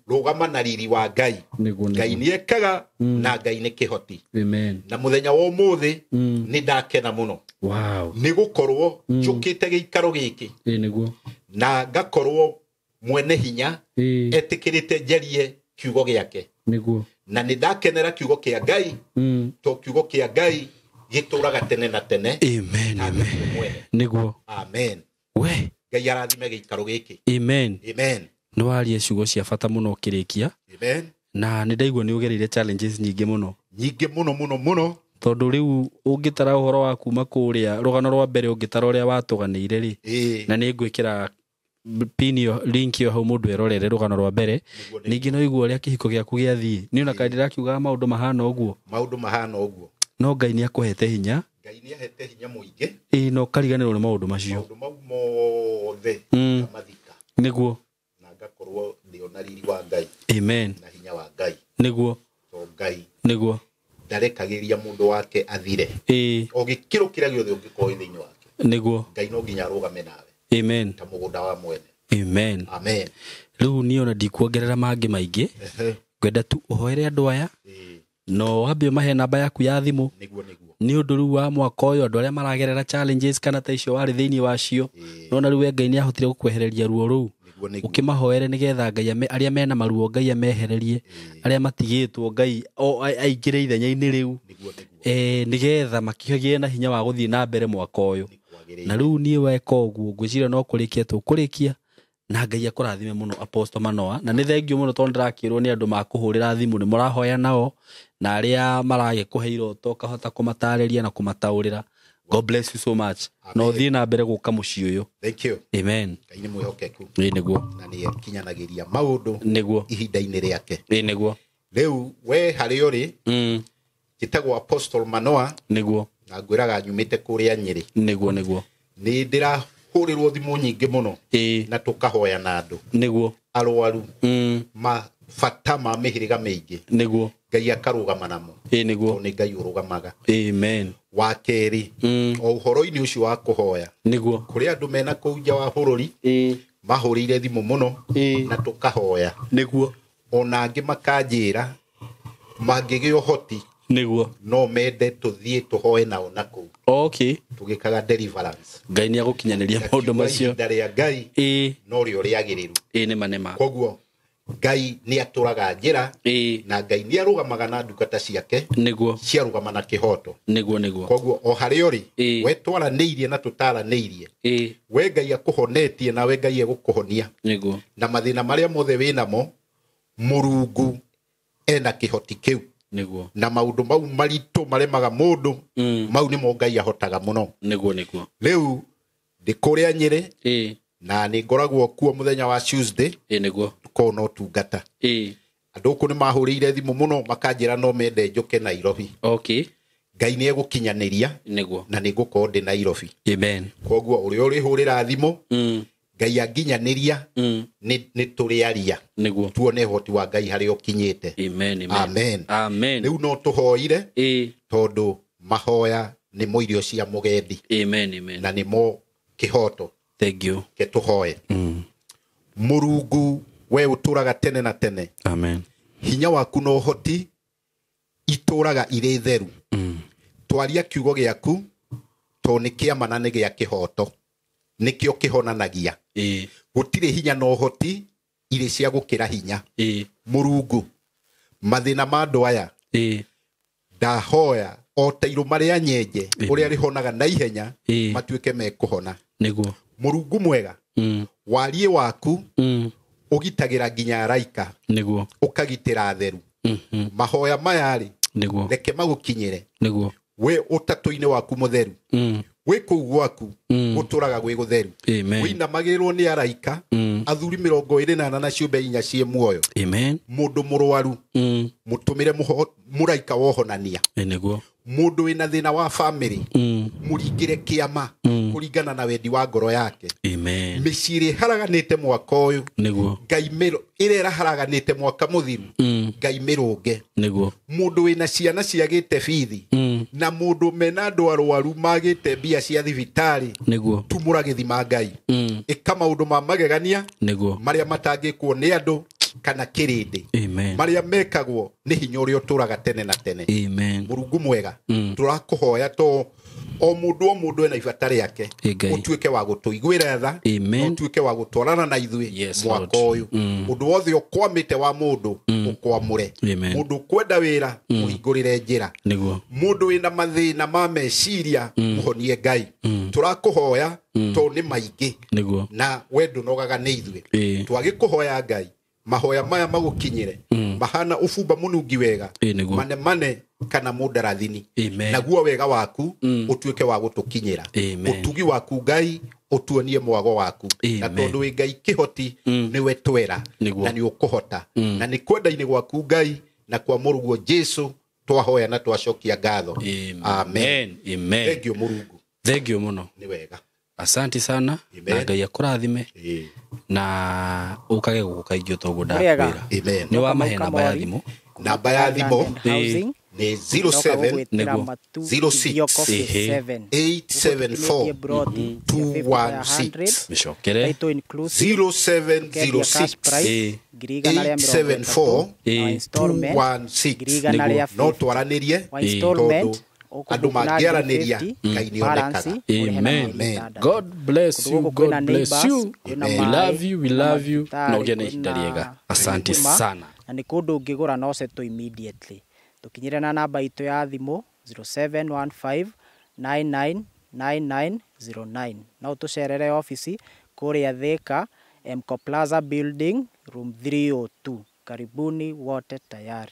rugama na riri wa Ngai Ngai ni ekaga na Ngai ni kihoti na muthenya wa umuthi ni ndakena muno ni gukorwo njukite giikaro giki na ngakorwo mwene hinya etikirite njerie kiugo giake na ni ndakenera kiugo kia Ngai to kiugo kia Ngai gituraga tene na tene
niguo
amen
we
Ngai arathime giikaro giki
amen no arie ciugo cia bata muno kirikia
amen
na ni ndaigua ni ugereire challenges nyingi muno tondu riu ungitara uhoro wa kuma kuria rugano rwa mbere ungitara uria watuganiire ri na ni ngwikira pinio link yo hau mundu erorere rugano rwa mbere ningi no igua uria kihiko giaku giathie ni ona kaindi rakiuga maundu mahana uguo no Ngai ni akuhete hinya
muingi
no kariganirwo ni maundu macio
mothe mathika
niguo
na ngakorwo ndio na riri wa Ngai
amen
na hinya wa Ngai
niguo
to Ngai
niguo
ndarekagiria mundu wake athire ogikiro kira giothe ungikoe thiini wake
niguo
Ngai no nginya arugame nawe
amen
ta mugunda wa mwene
amen riu ni ona ndikuongerera mangi maingi ngwenda tu uhoere andu aya no wambe mahe namba yaku ya thimu ni undu riu wa mwaka uyu andu aria maragerera challenges kana ta icio wari thiini wacio no na riu Ngai ni ahotire gukwehereria ruo ruu ukimahoere nigetha Ngai aria mena maruo Ngai amehererie aria matigitwo Ngai aingire ithenya-ini riu nigetha makihagie na hinya wa guthii na mbere mwaka uyu na riu ni weka uguo ngwicira no kurikia tukurikia na Ngai akurathime muno Apostle Manoa na ni thengio muno tondu ndirakirwo ni andu makuhurira thimu ni murahoya nao na aria marage kuhe iroto kahota kumatariria na kumataurira. God bless you so much. No thii na mbere guka mucii uyu.
Thank you.
Amen.
Ngai ni mwihokeku
niguo
na ni kinyanagiria maundu
niguo
ihinda-ini riake
niguo
riu we hari uri gitagwo Apostle Manoa
niguo
na ngwiraga nyumite kuria Nyeri
niguo
ni ndira hurirwo thimu nyingi muno na tukahoya na andu
niguo
arwaru mabata ma mihiriga mingi
niguo
Ngai akarugama namo
niguo
ni Ngai urugamaga
amen
wa keri o uhoro-ini ucio wa kuhoya
niguo
kuri andu mena kuja wa bururi mahurire thimu muno na tukahoya
niguo
ona angi makanjira mangige uhoti
niguo
no mende tuthie tuhoe nao naku tugikaga deliverance
Ngai ni agukinyaniria maundu macio
ndari ya Ngai no rio riagiriru
ni manema
koguo Ngai ni aturaga njira na Ngai ni arugamaga na ndukata ciake
niguo
ciarugama na kihoto
niguo
koguo o hari uri we twaranĩirie na tutaranĩirie we Ngai akuhonetie na we Ngai egukuhonia
niguo
na mathina maria mothe winamo Murungu ena kihoti kiu
niguo
na maundu mau maritu maremaga mundu mau ni mo Ngai ahotaga muno
niguo
riu ndikuria Nyeri na ni ngoragwo kuo muthenya wa Tuesday
niguo
ko no tungata andu ku ni mahurire thimu muno makanjira no mende njuke Nairobi Ngai ni egukinyaniria
niguo
na ni ngukorwo ndi Nairobi
amen
koguo uri uri hurira thimu Ngai anginyaniria ni turiaria
niguo
tuone hoti wa Ngai hari ukinyite
amen
riu no tuhoire tondu mahoya ni muirio cia mugendi
amen
na ni mo kihoto
thank you
ke tuhoye Murungu we uturaga tene na tene
amen
hinya waku no hoti ituraga ire theru twaria kiugo giaku to ni kiamana ni gia kihoto nikio kihonanagia gutire hinya no hoti ire cia gukira hinya Murungu mathina ma andu aya ndahoya o tairu maria nyenje uria rihonaga na ihenya matuike mekuhona
niguo
Murungu mwega warie waku ugitagira nginya araika
niguo
ukagitira theru mahoya mayari
niguo
reke magukinyire
niguo
we utatu-ini waku mutheru we kuu gwaku guturaga gwi gutheru wina magirwo ni araika athuri 24 na ciumbe 4 cie muoyo
amen
mundu murwaru mutumire muraika wohonania
niguo
mundu wina thina wa family muringire kiama kuringana na wendi wa ngoro yake.
Amen.
Miciri haraganite mwaka uyu
niguo
Ngai miro irera haraganite mwaka muthiru Ngai mirunge
niguo
mundu wina ciana ciagite bithi na mundu mena andu arwaru magite mbia cia thibitari
niguo
tumura githima Ngai ika maundu ma magegania
niguo
maria matangikwo ni andu kana kirindi
Amen.
maria mekagwo ni hinya uria uturaga tene na tene.
Amen.
Murungu mwega turakuhoya to o mundu ena ibata riake utuike wa gutuiguira tha utuike wa gutwarana na ithui mwaka uyu undu wothe ukwamite wa mundu ukwamure mundu kwenda wira muhingurire njira mundu wina mathina ma meciria muhonie Ngai turakuhoya to ni maingi na wendo nogaga ni ithui twagikuhoya Ngai mahoya maya magukinyire mahana ufumba munungi wega mane kana mudarathini naguo wega waku utuike wa gutukinyira utugi waku Ngai utuonie mwago waku na tondu wi Ngai kihoti niwe twera na ni ukuhota na ni kwenda-ini gwaku Ngai na kwa muruguo Jesu twahoya na twacokia ngatho. Amen.
Amen. Thank you muno
ni wega.
Asante sana. Na Ngai akurathime na ukage gukaingio togo ndakwira. Ni wa mahe namba ya thimu.
Namba ya thimu ni 07 06 874 216
mishokere
0706 874 216 no twaranirie tondu andu mangiaraniria Ngai ni onekaga.
Amen. God bless you. God bless you. We love you. No gene ndariega. Asante sana.
Na ni kundu ngigura no seto immediately. Tukinyire na namba itu ya thimu 0715999909 na utucerere office kuria Thika Mco Plaza Building room 302. Karibuni wote tayari.